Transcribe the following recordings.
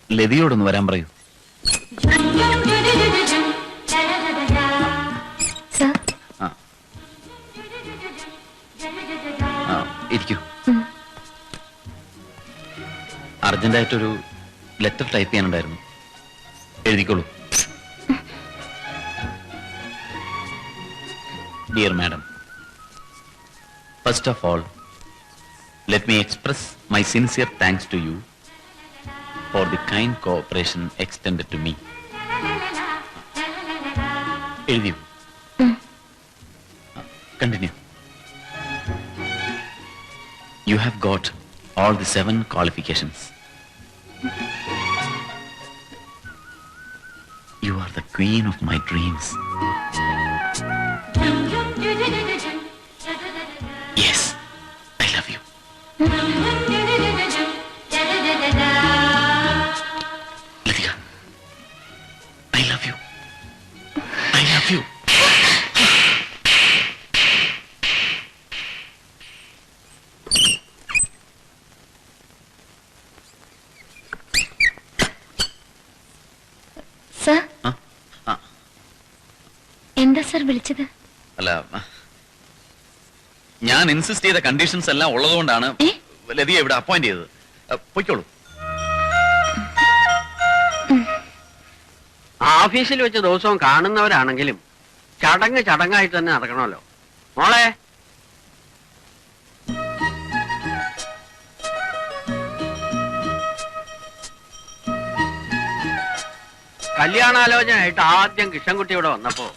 ലതിയോടൊന്ന് വരാൻ പറയൂ. ഇരിക്കൂ. അർജന്റായിട്ടൊരു ലെറ്റർ ടൈപ്പ് ചെയ്യാനുണ്ടായിരുന്നു. എഴുതിക്കോളൂ. Dear madam, first of all, let me express my sincere thanks to you for the kind cooperation extended to me. എഴുതിയോ? Continue. You have got all the 7 qualifications. You are the queen of my dreams. Yes, I love you. Latika, I love you. I love you. Sir, എന്താ sir വിളിച്ചത്? അല്ല, ഞാൻ insist ചെയ്ത conditions എല്ലാം ഉള്ളതുകൊണ്ടാണ് ലതിയെ ഇവിടെ appoint ചെയ്തത്. പൊയ്ക്കോളൂ. ഓഫീസിൽ വെച്ച് ദിവസവും കാണുന്നവരാണെങ്കിലും ചടങ്ങ് ചടങ്ങായിട്ട് തന്നെ നടക്കണമല്ലോ. മോളെ, കല്യാണാലോചനയായിട്ട് ആദ്യം കിഷൻകുട്ടി ഇവിടെ വന്നപ്പോ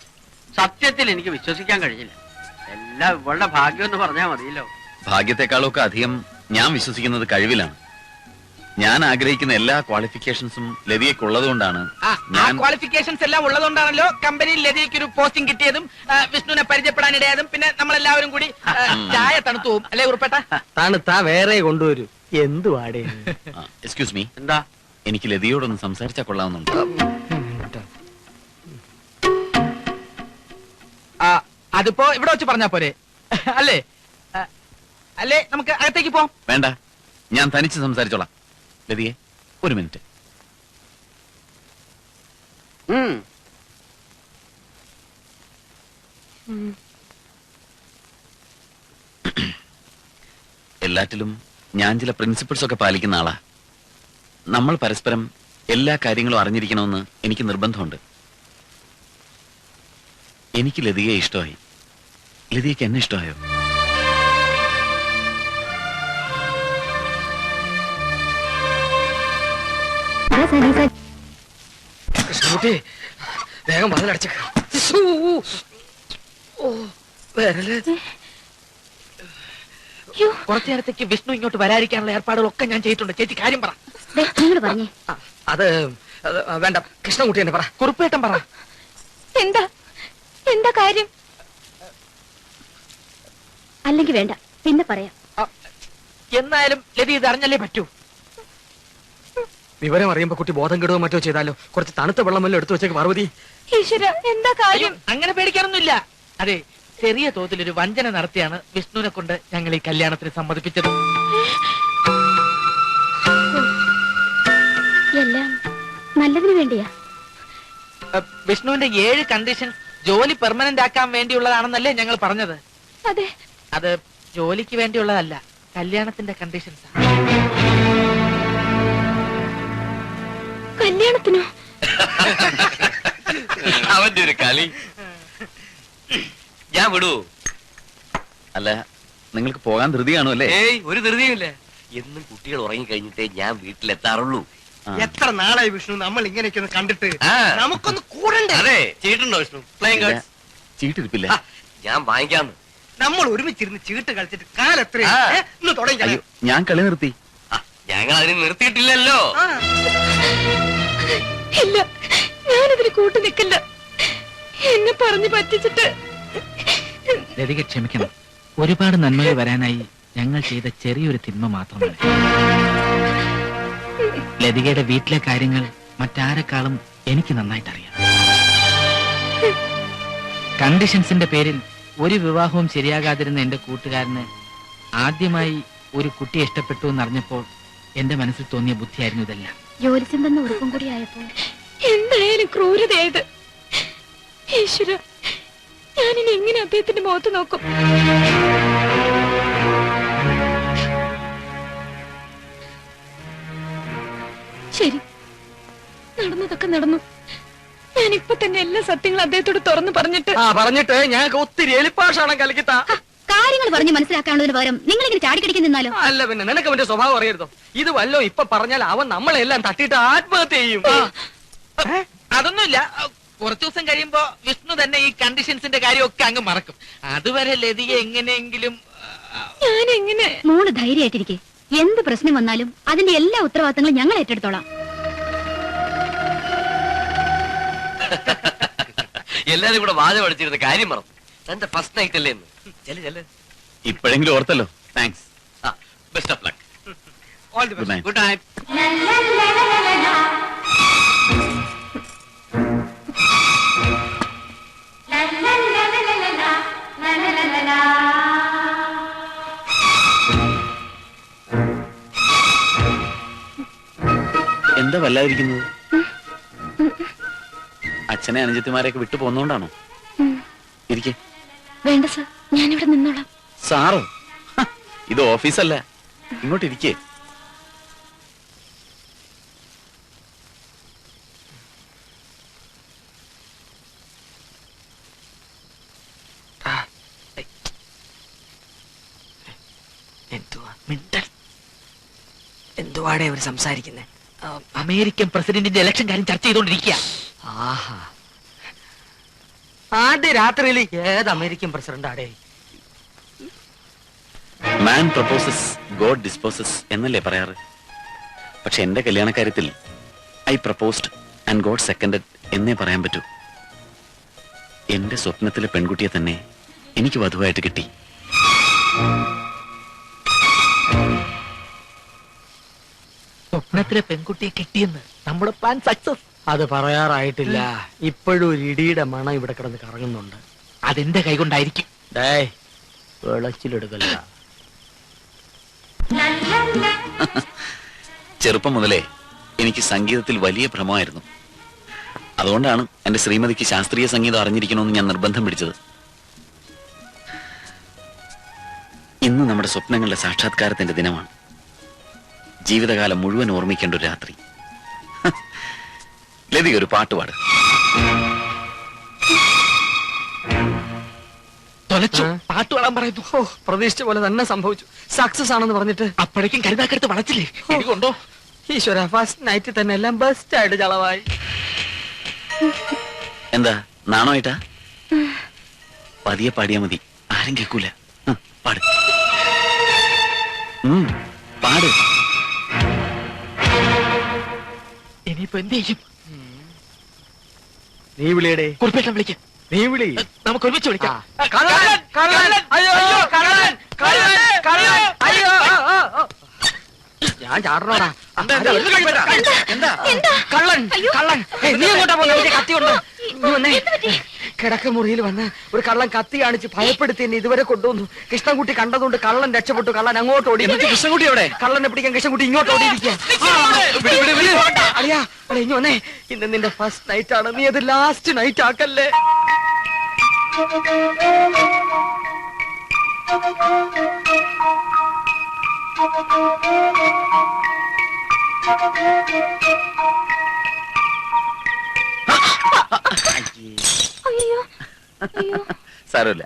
സത്യത്തിൽ എനിക്ക് വിശ്വസിക്കാൻ കഴിഞ്ഞില്ല. എല്ലാം ഇവളുടെ ഭാഗ്യം എന്ന് പറഞ്ഞാൽ മതിയല്ലോ. ഭാഗ്യത്തെക്കാളൊക്കെ അധികം ഞാൻ വിശ്വസിക്കുന്നത് കഴിവിലാണ്. ഞാൻ ആഗ്രഹിക്കുന്ന എല്ലാ ക്വാളിഫിക്കേഷൻസും ലതിയൊക്കെ ഉള്ളതുകൊണ്ടാണ്. ക്വാളിഫിക്കേഷൻസ് എല്ലാം ഉള്ളതുകൊണ്ടാണല്ലോ കമ്പനിയിൽ ലതിക്ക് ഒരു പോസ്റ്റിംഗ് കിട്ടിയതും വിഷ്ണുവിനെ പരിചയപ്പെടാനിടയാതും. പിന്നെ നമ്മളെല്ലാവരും കൂടി ചായ തണുത്തു പോകും അല്ലേ ഉറപ്പേട്ട? തണുത്താ വേറെ കൊണ്ടുവരൂ. എന്തുവാടേ? എക്സ്ക്യൂസ് മീ, എന്താ? എനിക്ക് ലതിയോടൊന്ന് സംസാരിച്ചാൽ കൊള്ളാവുന്നുണ്ട്. അതിപ്പോ ഇവിടെ വെച്ച് പറഞ്ഞാ പോരെ അല്ലേ? അല്ലേ നമുക്ക് അകത്തേക്ക് പോവാം. വേണ്ട, ഞാൻ തനിച്ച് സംസാരിച്ചോളാം. ലതിയെ, ഒരു മിനിറ്റ്. എല്ലാറ്റിലും ഞാൻ ചില പ്രിൻസിപ്പിൾസ് ഒക്കെ പാലിക്കുന്ന ആളാ. നമ്മൾ പരസ്പരം എല്ലാ കാര്യങ്ങളും അറിഞ്ഞിരിക്കണമെന്ന് എനിക്ക് നിർബന്ധമുണ്ട്. എനിക്ക് ലതിയെ ഇഷ്ടമായി. ലതിക്ക് എന്നെ ഇഷ്ടമായോ? കൃഷ്ണകുട്ടി, വേഗം വാതിലടച്ചേക്ക. കുറച്ചു നേരത്തേക്ക് വിഷ്ണു ഇങ്ങോട്ട് വരാതിരിക്കാനുള്ള ഏർപ്പാടുകളൊക്കെ ഞാൻ ചെയ്തിട്ടുണ്ട്. ചേച്ചി കാര്യം പറ. അത് വേണ്ട, കൃഷ്ണകുട്ടി തന്നെ പറ. കുറുപ്പേട്ടൻ പറ. എന്താ എന്താ കാര്യം? അല്ലെങ്കിൽ വേണ്ട, പിന്നെ പറയാം. എന്നാലും ലതി ഇത് അറിഞ്ഞല്ലേ പറ്റൂ. വിവരം അറിയുമ്പോ കുട്ടി ബോധം കെടുവോ മറ്റോ ചെയ്താലോ? കുറച്ച് തണുത്ത വെള്ളമല്ലോ എടുത്തു വെച്ചേക്ക് പാർവതി. ഈശ്വര, എന്താ കാര്യം? അങ്ങനെ പേടിക്കാനൊന്നുമില്ല. അതെ, ചെറിയ തോതിലൊരു വഞ്ചന നടത്തിയാണ് വിഷ്ണുവിനെ കൊണ്ട് ഞങ്ങൾ ഈ കല്യാണത്തിന് സമ്മതിപ്പിച്ചത്. എല്ലാം നല്ലതിന് വേണ്ടിയാ. വിഷ്ണുവിന്റെ 7 കണ്ടീഷൻ ജോലി പെർമനന്റ് ആക്കാൻ വേണ്ടിയുള്ളതാണെന്നല്ലേ ഞങ്ങൾ പറഞ്ഞത്? അതെ. അത് ജോലിക്ക് വേണ്ടിയുള്ളതല്ല, കല്യാണത്തിന്റെ കണ്ടീഷൻസ്. കല്യാണത്തിനോ? അവന്റെ ഒരു കളി. ഞാൻ വിടൂ. അല്ല, നിങ്ങൾക്ക് പോകാൻ ധൃതി കാണും അല്ലേ? ഏയ്, ഒരു ധൃതിയുമില്ല. എന്നും കുട്ടികൾ ഉറങ്ങി കഴിഞ്ഞിട്ടേ ഞാൻ വീട്ടിലെത്താറുള്ളൂ. എത്ര നാളായി വിഷ്ണു നമ്മൾ ഇങ്ങനെയൊക്കെ ഒന്ന് കണ്ടിട്ട്. ആ. നമുക്കൊന്ന് കൂടണ്ടേ? അതെ, ചീട്ടുണ്ടോ വിഷ്ണു? പ്ലേയിങ് കാർഡ്സ് ചീട്ടിരിപ്പില്ല. ഞാൻ വാങ്ങിക്കാന്ന്. നമ്മൾ ഒരുമിച്ചിരുന്ന് ചീട്ട് കളിച്ചിട്ട് കാലത്ര ആ. തുടങ്ങി. അയ്യോ, ഞാൻ കളി നിർത്തി. ഞങ്ങൾ അതിന് നിർത്തിയിട്ടില്ലല്ലോ. ഇല്ല, ഞാനതിന് കൂട്ടു നിൽക്കില്ല. എന്നെ പറഞ്ഞു പറ്റിച്ചിട്ട്. ലതിക ക്ഷമിക്കണം. ഒരുപാട് നന്മകൾ വരാനായി ഞങ്ങൾ ചെയ്ത ചെറിയൊരു തിന്മ മാത്രമാണ്. ലതികയുടെ വീട്ടിലെ കാര്യങ്ങൾ മറ്റാരെക്കാളും എനിക്ക് നന്നായിട്ട് അറിയാം. കണ്ടീഷൻസിന്റെ പേരിൽ ഒരു വിവാഹവും ശരിയാകാതിരുന്ന എന്റെ കൂട്ടുകാരന് ആദ്യമായി ഒരു കുട്ടിയെ ഇഷ്ടപ്പെട്ടു എന്നറിഞ്ഞപ്പോൾ എന്റെ മനസ്സിൽ തോന്നിയ ബുദ്ധിയായിരുന്നു ഇതെല്ലാം. ജോലിച്ചെന്തെന്ന് ഉറപ്പും കൂടി ആയപ്പോ എന്തായാലും ക്രൂരതയായത്. ഈശ്വര, ഞാനിനി എങ്ങനെ അദ്ദേഹത്തിന്റെ മുഖത്ത് നോക്കും? ശരി, നടന്നതൊക്കെ നടന്നു. ഞാനിപ്പൊ തന്നെ എല്ലാ സത്യങ്ങളും അദ്ദേഹത്തോട് തുറന്നു പറഞ്ഞിട്ട് പറഞ്ഞിട്ട് ഞങ്ങൾക്ക് ഒത്തിരി എലിപ്പാഷാണ് കലക്കിത്ത. കാര്യങ്ങൾ പറഞ്ഞ് മനസ്സിലാക്കാനുള്ളതിന് പകരം നിങ്ങൾ ഇങ്ങനെ ചാടിക്കടിക്കാൻ നിന്നാലോ? അല്ല പിന്നെ നിനക്ക് അവന്റെ സ്വഭാവം അറിയരുതോ? ഇത് വല്ലോ ഇപ്പൊ പറഞ്ഞാൽ അവൻ നമ്മളെല്ലാം തട്ടിയിട്ട് ആത്മഹത്യ ചെയ്യും. അതൊന്നുമില്ല. കുറച്ചു ദിവസം കഴിയുമ്പോ വിഷ്ണു തന്നെ ഈ കണ്ടീഷൻസിന്റെ കാര്യമൊക്കെ അങ്ങ് മറക്കും. അതുവരെ ലതിക എങ്ങനെയെങ്കിലും ഞാനെങ്ങനെ? മോള് ധൈര്യമായിട്ടിരിക്കെ. എന്ത് പ്രശ്നം വന്നാലും അതിന്റെ എല്ലാ ഉത്തരവാദിത്തങ്ങളും ഞങ്ങൾ ഏറ്റെടുത്തോളാം. എല്ലാരും കൂടെ വാദം അടിച്ചിരുന്ന കാര്യം മറന്നു. തന്റെ ഫസ്റ്റ് നൈറ്റ് അല്ലേ എന്ന്. ചെല്ല് ചെല്ല്. ഇപ്പോഴെങ്കിലും ഓർത്തല്ലോ. Thanks. Best of luck. All the Good night. Best. Good night. എന്താ വല്ലാതിരിക്കുന്നത്? അച്ഛനെ അനുജത്തിമാരെയൊക്കെ വിട്ടു പോന്നോണ്ടാണോ? ഇരിക്കെ. വേണ്ട സർ, ഞാനിവിടെ നിന്നോളാം. സാറോ? ഹ, ഇത് ഓഫീസല്ല. ഇങ്ങോട്ട് ഇരിക്കേ. എന്തുവാടെ അവർ സംസാരിക്കുന്നേ? അമേരിക്കൻ പ്രസിഡന്റിന്റെ ഇലക്ഷൻ കാര്യം ചർച്ച ചെയ്തോണ്ടിരിക്കുക. ആഹാ, ആദ്യ രാത്രിയിൽ ഏത് അമേരിക്കൻ പ്രസിഡന്റ് ആടേ? മാൻ പ്രപ്പോസസ് ഗോഡ് ഡിസ്പോസസ് എന്നല്ലേ പറയാറ്? പക്ഷെ എന്റെ കല്യാണക്കാര്യത്തിൽ ഐ പ്രപ്പോസ്ഡ് ആൻഡ് ഗോഡ് സെക്കൻഡഡ് എന്നേ പറയാൻ പറ്റൂ. എന്റെ സ്വപ്നത്തിലെ പെൺകുട്ടിയെ തന്നെ എനിക്ക് വധുവായിട്ട് കിട്ടി. സ്വപ്നത്തിലെ പെൺകുട്ടിയെ കിട്ടിയെന്ന് നമ്മുടെ പ്ലാൻ സക്സസ്. അത് പറയാറായിട്ടില്ല. ഇപ്പോഴും ഒരു ഇടിയുടെ മണം ഇവിടെ കിടന്ന് കറങ്ങുന്നുണ്ട്. അതെന്റെ കൈകൊണ്ടായിരിക്കും. ഡേയ്, വെളച്ചിലെടുക്കല്ല. ചെറുപ്പം മുതലേ എനിക്ക് സംഗീതത്തിൽ വലിയ ഭ്രമമായിരുന്നു. അതുകൊണ്ടാണ് എന്റെ ശ്രീമതിക്ക് ശാസ്ത്രീയ സംഗീതം അറിഞ്ഞിരിക്കണമെന്ന് ഞാൻ നിർബന്ധം പിടിച്ചത്. ഇന്ന് നമ്മുടെ സ്വപ്നങ്ങളുടെ സാക്ഷാത്കാരത്തിന്റെ ദിനമാണ്. ജീവിതകാലം മുഴുവൻ ഓർമ്മിക്കേണ്ട ഒരു രാത്രി. ലതിക ഒരു പാട്ടുപാട്. തൊലച്ചു. പാട്ട് പാടാൻ പറയുന്നു. ഓ, പ്രതീക്ഷിച്ച പോലെ തന്നെ സംഭവിച്ചു. സക്സസ് ആണെന്ന് പറഞ്ഞിട്ട് അപ്പോഴേക്കും കരുതാക്കടുത്ത് വളച്ചില്ലേ? കൊണ്ടോ ഈശ്വര, ഫസ്റ്റ് നൈറ്റ് തന്നെ എല്ലാം ബെസ്റ്റ് ആയിട്ട് ചളവായി. എന്താ നാണമായിട്ടാ? പതിയെ പാടിയാ മതി, ആരും കേൾക്കൂല. പാട്. പാട്. ഇനിയിപ്പോ എന്ത് ചെയ്യും? നീ വിളിയടേ. കുറിപ്പേട്ടൻ വിളിക്കാം. നീ വിളി. നമുക്ക് ഒരുമിച്ച് വിളിക്കാം. കള്ളൻ, കള്ളൻ, അയ്യോ, കള്ളൻ, കള്ളൻ, കള്ളൻ, അയ്യോ, ഞാൻ ചാടണോടാ. കള്ളൻ, കള്ളൻ. നീ എങ്ങോട്ടാ പോകുന്നത്? കത്തി കൊണ്ട് നീ വന്നേ. കിടക്കമുറിയിൽ വന്ന് ഒരു കള്ളൻ കത്തി കാണിച്ച് ഭയപ്പെടുത്തി എന്നെ ഇതുവരെ കൊണ്ടുവന്നു. കൃഷ്ണൻകുട്ടി കണ്ടതുകൊണ്ട് കള്ളൻ രക്ഷപ്പെട്ടു. കള്ളൻ അങ്ങോട്ട് ഓടി. കൃഷ്ണൻകുട്ടി എവിടെ? കള്ളനെ പിടിക്കാൻ കൃഷ്ണൻകുട്ടി ഇങ്ങോട്ട് ഓടിയിരിക്കുക. അറിയാ, ഇനി വന്നേ. ഇന്ന് നിന്റെ ഫസ്റ്റ് നൈറ്റ് ആണ്. നീ അത് ലാസ്റ്റ് നൈറ്റ് ആക്കല്ലേ. അയ്യോ, അയ്യോ. സാരമില്ല.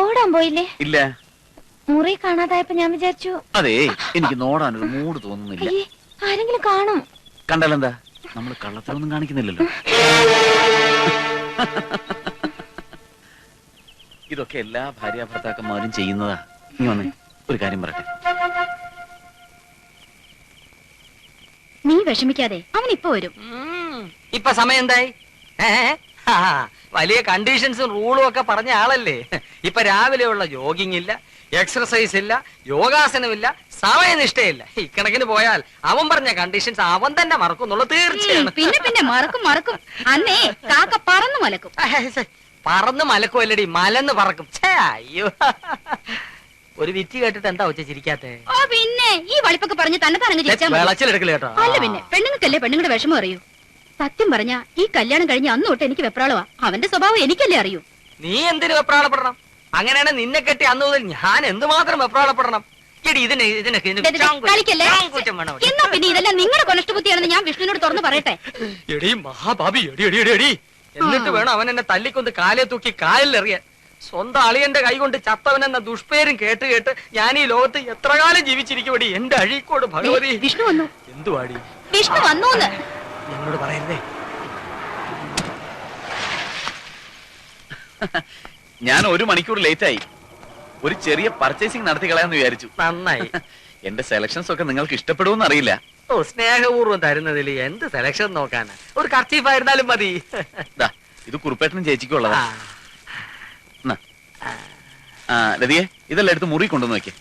ഓടാൻ പോയില്ലേ? ഇല്ല. മുറി കാണാതായപ്പോ ഞാൻ വിചാരിച്ചു അതെ, എനിക്ക് നോടാനൊരു മൂഡ് തോന്നുന്നില്ല. അയ്യേ, ആരെങ്കിലും കാണും. കണ്ടാലെന്താ? നമ്മൾ കള്ളത്തിലൊന്നും കാണിക്കുന്നില്ലല്ലോ. ഇതൊക്കെ എല്ലാ ഭാര്യ ഭർത്താക്കന്മാരും ചെയ്യുന്നതാ. നീ വന്നേ, ഒരു കാര്യം പറയട്ടെ. നീ വിഷമിക്കാതെ, അവൻ ഇപ്പൊ വരും. ഇപ്പൊ സമയം എന്തായി? വലിയ കണ്ടീഷൻസും റൂളും ഒക്കെ പറഞ്ഞ ആളല്ലേ. ഇപ്പൊ രാവിലെയുള്ള ജോഗിങ് ഇല്ല, എക്സർസൈസ് ഇല്ല, യോഗാസനമില്ല, സമയനിഷ്ഠയില്ല. ഇക്കണക്കിന് പോയാൽ അവൻ പറഞ്ഞ കണ്ടീഷൻസ് അവൻ തന്നെ മറക്കും എന്നുള്ളത് തീർച്ചയാണ്. പിന്നെ പിന്നെ മറക്കും മറക്കും. അന്നേ കാക്ക പറന്നു മലക്കും. പറന്ന് മലക്കുമല്ലടി, മലന്ന് പറക്കും. ഛേ, അയ്യോ. ഒരു വിറ്റ് കേട്ടിട്ട് എന്താ വെച്ച ചിരിക്കാത്തെ? ഓ പിന്നെ ഈ വളിപ്പൊക്കെ പറഞ്ഞ് തന്നെ തന്നെ ചിരിച്ചാൽ മതി. വിളച്ചിലെടുക്കല് കേട്ടോ. അല്ല പിന്നെ പെണ്ണുങ്ങൾക്കല്ലേ പെണ്ണുങ്ങളുടെ വിഷമം അറിയൂ. സത്യം പറഞ്ഞ ഈ കല്യാണം കഴിഞ്ഞ് അന്ന് തൊട്ട് എനിക്ക് വെപ്രാളവാ. അവന്റെ സ്വഭാവം എനിക്കല്ലേ അറിയൂ. നീ എന്തിനു വെപ്രാളപ്പെടണം? അങ്ങനെയാണ് നിന്നെ കെട്ടി അന്ന് മുതൽ ഞാൻ എന്തുമാത്രം വെപ്രാളപ്പെടണം? എടി കളിക്കല്ലേ? എന്നാ പിന്നെ ഇതെല്ലാം നിങ്ങളുടെ കൊനഷ്ടബുദ്ധിയാണെന്ന് ഞാൻ വിഷ്ണുവിനോട് തുറന്നു പറയട്ടെ. എടി മഹാഭാബി, എടി എടി എടി എടി, എന്നിട്ട് വേണം അവൻ എന്നെ തല്ലിക്കൊന്ന് കാലെ തൂക്കി കാലിലെറിയാൻ. സ്വന്തം അളിയന്റെ കൈ കൊണ്ട് ചത്തവനെന്ന ദുഷ്പേരും കേട്ട് കേട്ട് ഞാൻ ഈ ലോകത്ത് എത്ര കാലം ജീവിച്ചിരിക്കുമടി എന്റെ അഴീക്കോട് ഭഗവതി. വിഷ്ണു വന്നു. എന്തുവാടി? വിഷ്ണു വന്നൂന്ന് എന്നോട് പറയരുതേ. ഞാൻ 1 മണിക്കൂർ ലേറ്റ് ആയി. ഒരു ചെറിയ പർച്ചേസിംഗ് നടത്തി കളയാന്ന് വിചാരിച്ചു. നന്നായി. എന്റെ സെലക്ഷൻസ് ഒക്കെ നിങ്ങൾക്ക് ഇഷ്ടപ്പെടുമെന്ന് അറിയില്ല. ഓ, സ്നേഹപൂർവ്വം തരുന്നതിൽ എന്ത് സെലക്ഷൻ നോക്കാനാ? ഒരു കർച്ചീഫ് ആയിരുന്നാലും മതി. ദാ, ഇത് കുറുപ്പേട്ടനും ചേച്ചിക്കും ഉള്ളതാ. ലതിയെ, ഇതെല്ലാം എടുത്ത് മുറി കൊണ്ടുവന്ന് വെക്കേ.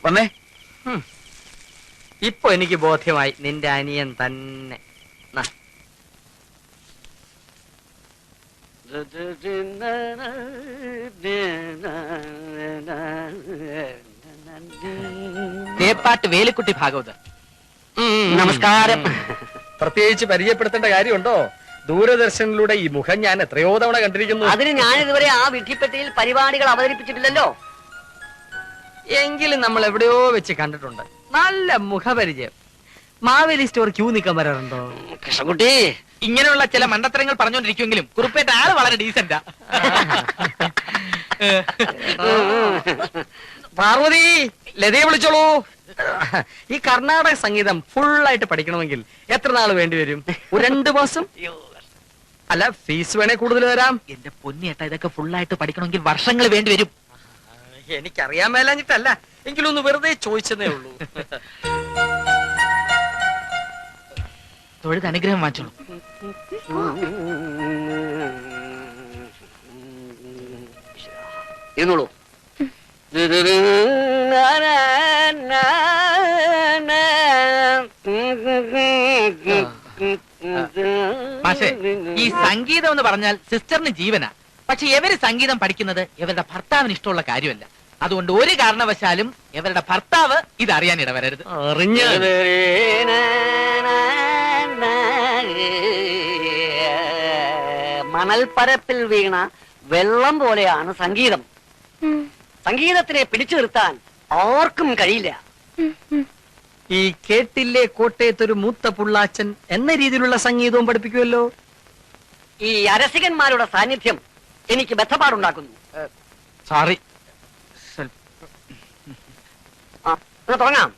വന്നേ. ഇപ്പൊ എനിക്ക് ബോധ്യമായി നിന്റെ അനിയൻ തന്നെ. തേപ്പാട്ട് വേലിക്കുട്ടി ഭാഗവതർ. നമസ്കാരം. പ്രത്യേകിച്ച് പരിചയപ്പെടുത്തേണ്ട കാര്യമുണ്ടോ? ദൂരദർശനിലൂടെ ഈ മുഖം ഞാൻ എത്രയോ തവണ കണ്ടിരിക്കുന്നു. അതിന് ഞാൻ ഇതുവരെ ആ വിഡ്ഢിപ്പെട്ടിയിൽ പരിപാടികൾ അവതരിപ്പിച്ചിട്ടില്ലല്ലോ. എങ്കിലും നമ്മൾ എവിടെയോ വെച്ച് കണ്ടിട്ടുണ്ട്. നല്ല മുഖപരിചയം. മാവേലി സ്റ്റോർ ക്യൂ നിൽക്കാൻ വരാറുണ്ടോ? കൃഷ്ണൻകുട്ടി, ഇങ്ങനെയുള്ള ചില മണ്ടത്തരങ്ങൾ പറഞ്ഞുകൊണ്ടിരിക്കുമെങ്കിലും കുറുപ്പേട്ട ആള് വളരെ ഡീസന്റാ. പാർവതി, ലതയെ വിളിച്ചോളൂ. ഈ കർണാടക സംഗീതം ഫുള്ളായിട്ട് പഠിക്കണമെങ്കിൽ എത്ര നാള് വേണ്ടി വരും? 2 മാസം? അല്ല, ഫീസ് വേണേ കൂടുതൽ തരാം. എന്റെ പൊന്നിയേട്ടാ, ഇതൊക്കെ ഫുള്ളായിട്ട് പഠിക്കണമെങ്കിൽ വർഷങ്ങൾ വേണ്ടി വരും. എനിക്കറിയാൻ മേലാഞ്ഞിട്ടല്ല, എങ്കിലും ഒന്ന് വെറുതെ ചോദിച്ചതേ ഉള്ളൂ. തൊഴുത് അനുഗ്രഹം വാങ്ങിച്ചോളൂ. ഇരുന്നോളൂ. പക്ഷേ ഈ സംഗീതം എന്ന് പറഞ്ഞാൽ സിസ്റ്ററിന് ജീവനാ. പക്ഷെ ഇവര് സംഗീതം പഠിക്കുന്നത് ഇവരുടെ ഭർത്താവിന് ഇഷ്ടമുള്ള കാര്യമല്ല. അതുകൊണ്ട് ഒരു കാരണവശാലും ഇവരുടെ ഭർത്താവ് ഇത് അറിയാൻ ഇടവരരുത്. മണൽപ്പരപ്പിൽ വീണ വെള്ളം പോലെയാണ് സംഗീതം. സംഗീതത്തിനെ പിടിച്ചു നിർത്താൻ ആർക്കും കഴിയില്ല. ഈ കേട്ടില്ലേ കോട്ടയത്തൊരു മൂത്ത പുള്ളാച്ചൻ എന്ന രീതിയിലുള്ള സംഗീതവും പഠിപ്പിക്കുമല്ലോ. ഈ അരസികന്മാരുടെ സാന്നിധ്യം എനിക്ക് ബന്ധപ്പാടുണ്ടാക്കുന്നു. സോറി. തുടങ്ങാം.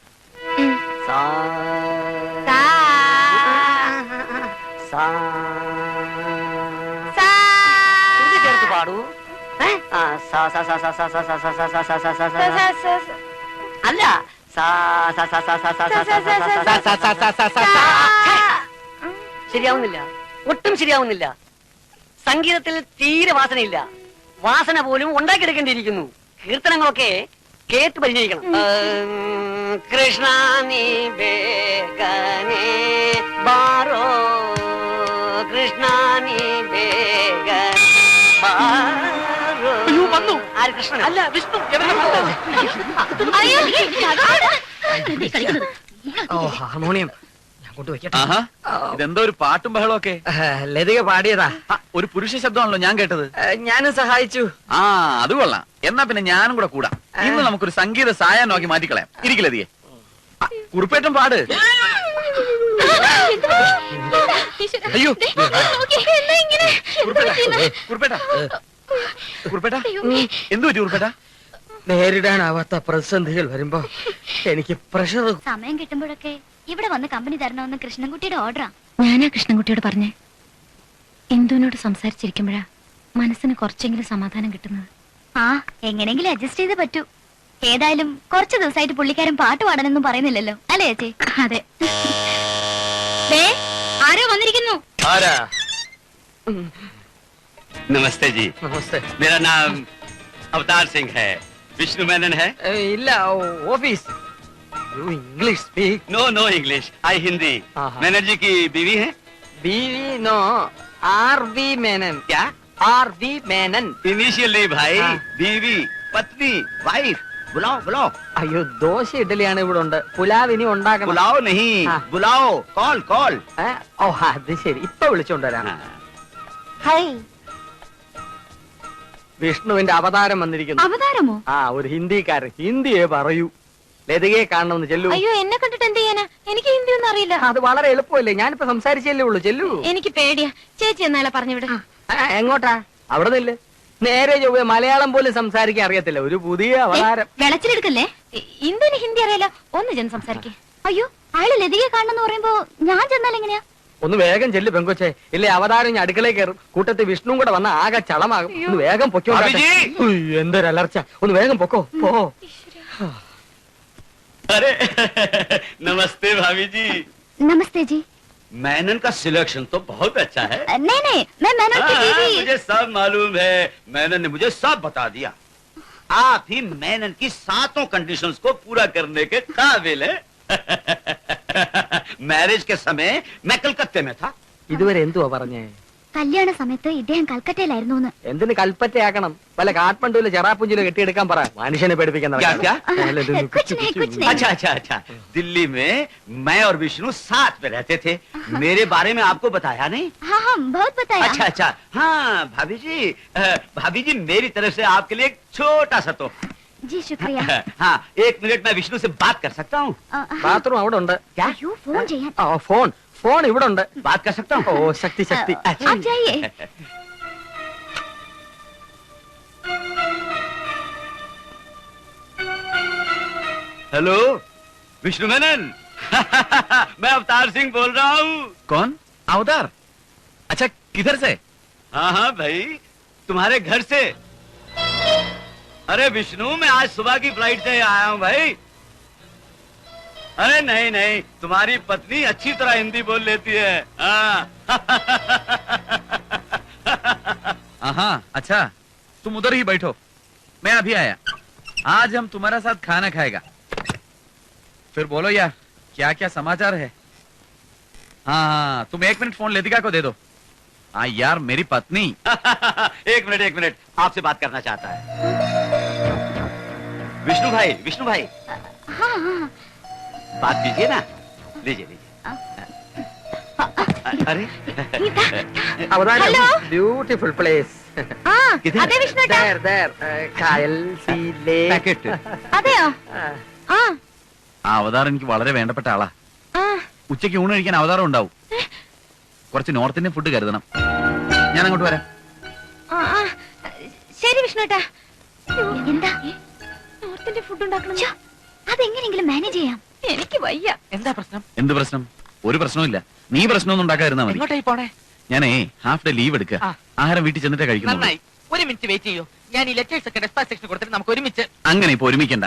ചേർത്ത് പാടൂ. അല്ല, ശരിയാവുന്നില്ല, ഒട്ടും ശരിയാവുന്നില്ല. സംഗീതത്തിൽ തീരെ വാസനയില്ല. വാസന പോലും ഉണ്ടാക്കിയെടുക്കേണ്ടിയിരിക്കുന്നു. കീർത്തനങ്ങളൊക്കെ കേട്ട് പരിചയിക്കണം. കൃഷ്ണ നീ ബേഗനേ ബാരോ, കൃഷ്ണ നീ ബേഗനേ ബാരോ. വന്നു. ആര്? കൃഷ്ണൻ അല്ല, വിഷ്ണു. ഹാർമോണിയം ഞാൻ കൊണ്ടുവയ്ക്കട്ടെ. ഇതെന്തോ ഒരു പാട്ടും ബഹളമൊക്കെ. ലതിക പാടിയതാ. ഒരു പുരുഷ ശബ്ദമാണല്ലോ ഞാൻ കേട്ടത്. ഞാനും സഹായിച്ചു. അത് കൊള്ളാം. എന്നാ പിന്നെ ഞാനും കൂടെ കൂടാം. ഇന്ന് നമുക്കൊരു സംഗീത സായാഹ്നമാക്കി മാറ്റിക്കളയാം. ഇരിക്കില്ലതിയെ. കുറുപ്പേറ്റം പാട്. അയ്യോ, കുറുപ്പേട്ട എന്തു പറ്റി കുറുപ്പേട്ട? നേരിടാനാവാത്ത പ്രതിസന്ധികൾ വരുമ്പോ എനിക്ക് പ്രഷർ. സമയം കിട്ടുമ്പോഴൊക്കെ ഇവിടെ വന്ന് കമ്പനി തരണമെന്ന് കൃഷ്ണൻകുട്ടിയുടെ ഓർഡറാ. ഞാനാ കൃഷ്ണൻകുട്ടിയോട് പറഞ്ഞേ. ഇന്ദുവിനോട് സംസാരിച്ചിരിക്കുമ്പോഴാ മനസ്സിന് കുറച്ചെങ്കിലും സമാധാനം കിട്ടുന്നത്. എങ്ങനെങ്കിലും അഡ്ജസ്റ്റ് ചെയ്ത് പറ്റൂ. ഏതായാലും കുറച്ച് ദിവസമായിട്ട് പുള്ളിക്കാരൻ പാട്ട് പാടാനൊന്നും പറയുന്നില്ലല്ലോ, അല്ലേ ചേച്ചി? അതെ. ആരോ വന്നിരിക്കുന്നു. नमस्ते जी। നമസ്തേ. मेरा नाम अवतार सिंह है। विष्णु मेनन है। ഇല്ല, office. English speak. No no English, I Hindi. Menon ji की बीवी है? बीवी नो, आर वी मेनन। क्या? Are we Menon. इनिशियल नहीं भाई, हाँ। बीवी। पत्नी वाइफ बुलाओ बुलाओ അയ്യോ ദോശ ഇഡലിയാണ് ഇവിടെ ഉണ്ട് പുലാവ് ഇനി ഉണ്ടാക്കണം बुलाओ नहीं हाँ। बुलाओ कॉल कॉल ഏ? ഓ അത് ശരി ഇപ്പൊ വിളിച്ചോണ്ടുവരാം ഹായ് വിഷ്ണുവിന്റെ അവതാരം വന്നിരിക്കുന്നു അവതാരമോ? ആ ഒരു ഹിന്ദിക്കാരൻ ഹിന്ദിയെ പറയൂ ലതികയെ കാണണമെന്ന് ചെല്ലു അയ്യോ എന്നെ കണ്ടിട്ട് എന്ത് ചെയ്യാനാ? എനിക്ക് ഹിന്ദി ഒന്നും അറിയില്ല. അത് വളരെ എളുപ്പമല്ലേ ഞാനിപ്പോ സംസാരിച്ചല്ലേ ഉള്ളൂ ചെല്ലു എനിക്ക് പേടിയാ. ചേച്ചി എന്നാളെ പറഞ്ഞു വിട. എങ്ങോട്ടാ അവിടെ നില്ല് നേരെ ചൊവ്വേ മലയാളം പോലും സംസാരിക്കാൻ അറിയത്തില്ല ഒരു പുതിയ അവതാരം വെളച്ചിലെടുക്കല്ലേ? ഇന്ദുവിന് ഹിന്ദി അറിയാലോ. ഒന്ന് ചെന്ന് സംസാരിക്കേ. അയ്യോ അയാള് ലതികയെ കാണണമെന്ന് പറയുമ്പോ ഞാൻ ചെന്നാൽ എങ്ങനെയാ? ഒന്ന് വേഗം ചെല്ലു പെങ്കൊച്ചെ ഇല്ലേ അവതാരം ഞാൻ അടുക്കളയിൽ കയറും കൂട്ടത്തിൽ വിഷ്ണുവും കൂടെ വന്ന ആകെ ചളമാകും ഒന്ന് വേഗം പൊക്കോ അഭിജി! എന്തൊരു അലർച്ച ഒന്ന് വേഗം പൊക്കോ പോ अरे नमस्ते भाभी जी नमस्ते जी. मैनन का सिलेक्शन तो बहुत अच्छा है नहीं नहीं मैं मेनन की बीवी. मुझे सब मालूम है मैनन ने मुझे सब बता दिया आप ही मैनन की 7 कंडीशंस को पूरा करने के काबिल है मैरिज के समय मैं कलकत्ते में था ഇതുവരെ എന്തുവാ പറഞ്ഞേ കല്യാണ സമയത്ത് ഇദ്ദേഹം കൽക്കട്ടയിലായിരുന്നു. എന്തിന് കൽപ്പറ്റയാക്കണം വല്ല കാഠ്മണ്ഡുവിലെ ചെറാപ്പുഞ്ചിലോ കെട്ടിയെടുക്കാൻ പറ മനുഷ്യനെ പേടിപ്പിക്കാൻ क्या क्या कुछ नहीं कुछ नहीं. अच्छा अच्छा अच्छा दिल्ली में मैं और विष्णु साथ में रहते थे मेरे बारे में आपको बताया नहीं हाँ हाँ बहुत बताया. अच्छा अच्छा हाँ भाभी जी मेरी तरफ से आपके लिए एक छोटा सा तो जी शुक्रिया. हाँ 1 मिनट मैं विष्णु से बात कर सकता हूँ ബാത്റൂം അവിടെ ഉണ്ട് अयो फोन ചെയ്യാൻ. ഫോൺ ഫോൺ ഇവിടെ ഉണ്ട് बात कर सकता हूँ ഓ ശക്തി ശക്തി आप जाइए. हेलो विष्णु मेनन मैं अवतार सिंह बोल रहा हूँ कौन? अवतार? अच्छा किधर से? हाँ हाँ भाई तुम्हारे घर से अरे विष्णु मैं आज सुबह की फ्लाइट से आया हूँ भाई अरे नहीं नहीं तुम्हारी पत्नी अच्छी तरह हिंदी बोल लेती है हाँ अच्छा तुम उधर ही बैठो मैं अभी आया. आज हम तुम्हारा साथ खाना खाएगा. फिर बोलो यार क्या क्या समाचार है? हाँ तुम 1 मिनट फोन लतिका को दे दो. हाँ यार मेरी पत्नी. एक मिनट आपसे बात करना चाहता है विष्णु भाई हाँ हाँ बात कीजिए ना लीजिए अरे അവതാരം ഹലോ. ബ്യൂട്ടിഫുൾ പ്ലേസ് ആ किधर? അതെ വിഷ്ണുട്ടാ. കായൽ पैकेट അതെയോ? ആ ആ അവതാർ എനിക്ക് വളരെ വേണ്ടപ്പെട്ട ആളാ. ആ ഉച്ചയ്ക്ക് ഊണ് കഴിക്കാൻ അവതാരം ഉണ്ടാവും. കുറച്ച് നോർത്ത് ഇന്ത്യൻ ഫുഡ് കരുതണം. ഞാൻ അങ്ങോട്ട് വരാം. ആ, ആ. ശരി വിഷ്ണുട്ടാ. എന്താ നോർത്തിന്റെ ഫുഡ് ഉണ്ടാക്കണം? അതെങ്ങനെയെങ്കിലും മാനേജ് ചെയ്യാം. എനിക്ക് വയ്യ. എന്താ പ്രശ്നം എന്ത് പ്രശ്നം? ഒരു പ്രശ്നവുമില്ല. നീ പ്രശ്നമൊന്നും ഉണ്ടാക്കാതിരുന്നാ മതി. എങ്ങോട്ടായി പോണേ ഞാനേ ഹാഫ് ഡേ ലീവ് എടുക്കുക. ആ. ആഹാരം വീട്ടിൽ ചെന്നിട്ടേ കഴിക്കുന്നു. നന്നായി ഒരു മിനിറ്റ് വെയിറ്റ് ചെയ്യൂ ഞാൻ ഈ ലെറ്റേഴ്സ് ഒക്കെ ഡെസ്പാച്ച് സെക്ഷൻ കൊടുത്തിട്ട് നമുക്ക് ഒരുമിച്ച് അങ്ങനെ ഇപ്പൊ ഒരുമിക്കണ്ട.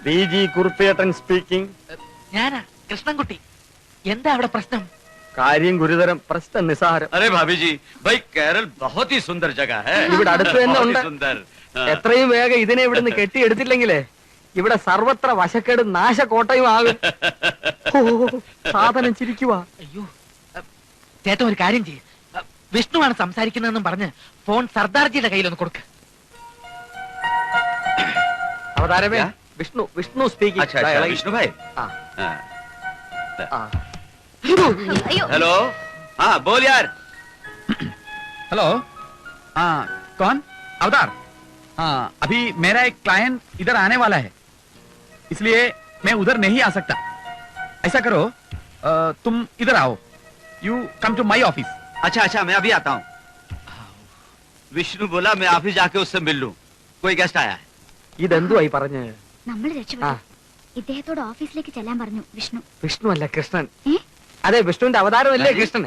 ബി ജി കുറുപ്പേട്ടൻ സ്പീക്കിംഗ് ഞാനാ കൃഷ്ണൻകുട്ടി എന്താ അവിടെ പ്രശ്നം കാര്യം ഗുരുതരം പ്രശ്നം നിസാരം अरे भाभी जी भाई केरल बहुत ही सुंदर जगह है ഇവിടെ അടുത്ത് തന്നെ बहुत ही ഉണ്ട് सुंदर എത്രയും വേഗം ഇതിനെ ഇവിടുന്ന് കെട്ടിയെടുത്തില്ലെങ്കിലേ ഇവിടെ സർവത്ര വശക്കേട് നാശകോട്ടയും ആകും ഓ, സാധനം ചിരിക്കുവാ അയ്യോ ചേട്ടൻ ഒരു കാര്യം ചെയ്യ് വിഷ്ണുവാണ് സംസാരിക്കുന്നതെന്നും പറഞ്ഞ് ഫോൺ സർദാർജിയുടെ കയ്യിലൊന്ന് കൊടുക്ക അവതാരമേ क्या? വിഷ്ണു अच्छा സ്പീക്കിംഗ് अच्छा विष्णु भाई ആ, हाँ। ആ. അയ്യോ हेलो हाँ बोल यार हेलो हाँ कौन? अवतार. हाँ अभी मेरा एक क्लाइंट इधर आने वाला है इसलिए मैं उधर नहीं आ सकता. ऐसा करो तुम इधर आओ. You come to my office. अच्छा अच्छा मैं अभी आता हूँ विष्णु बोला मैं ऑफिस जाके उससे मिल लूँ कोई गेस्ट आया है ഇതെന്തുവായി പറഞ്ഞ് നമ്മൾ ആ. രക്ഷപ്പെട്ടു. ഇദ്ദേഹത്തോട് ഓഫീസിലേക്ക് ചെല്ലാൻ പറഞ്ഞു വിഷ്ണു. വിഷ്ണു അല്ല കൃഷ്ണൻ ഏ? അതെ വിഷ്ണുവിന്റെ അവതാരമല്ലേ കൃഷ്ണൻ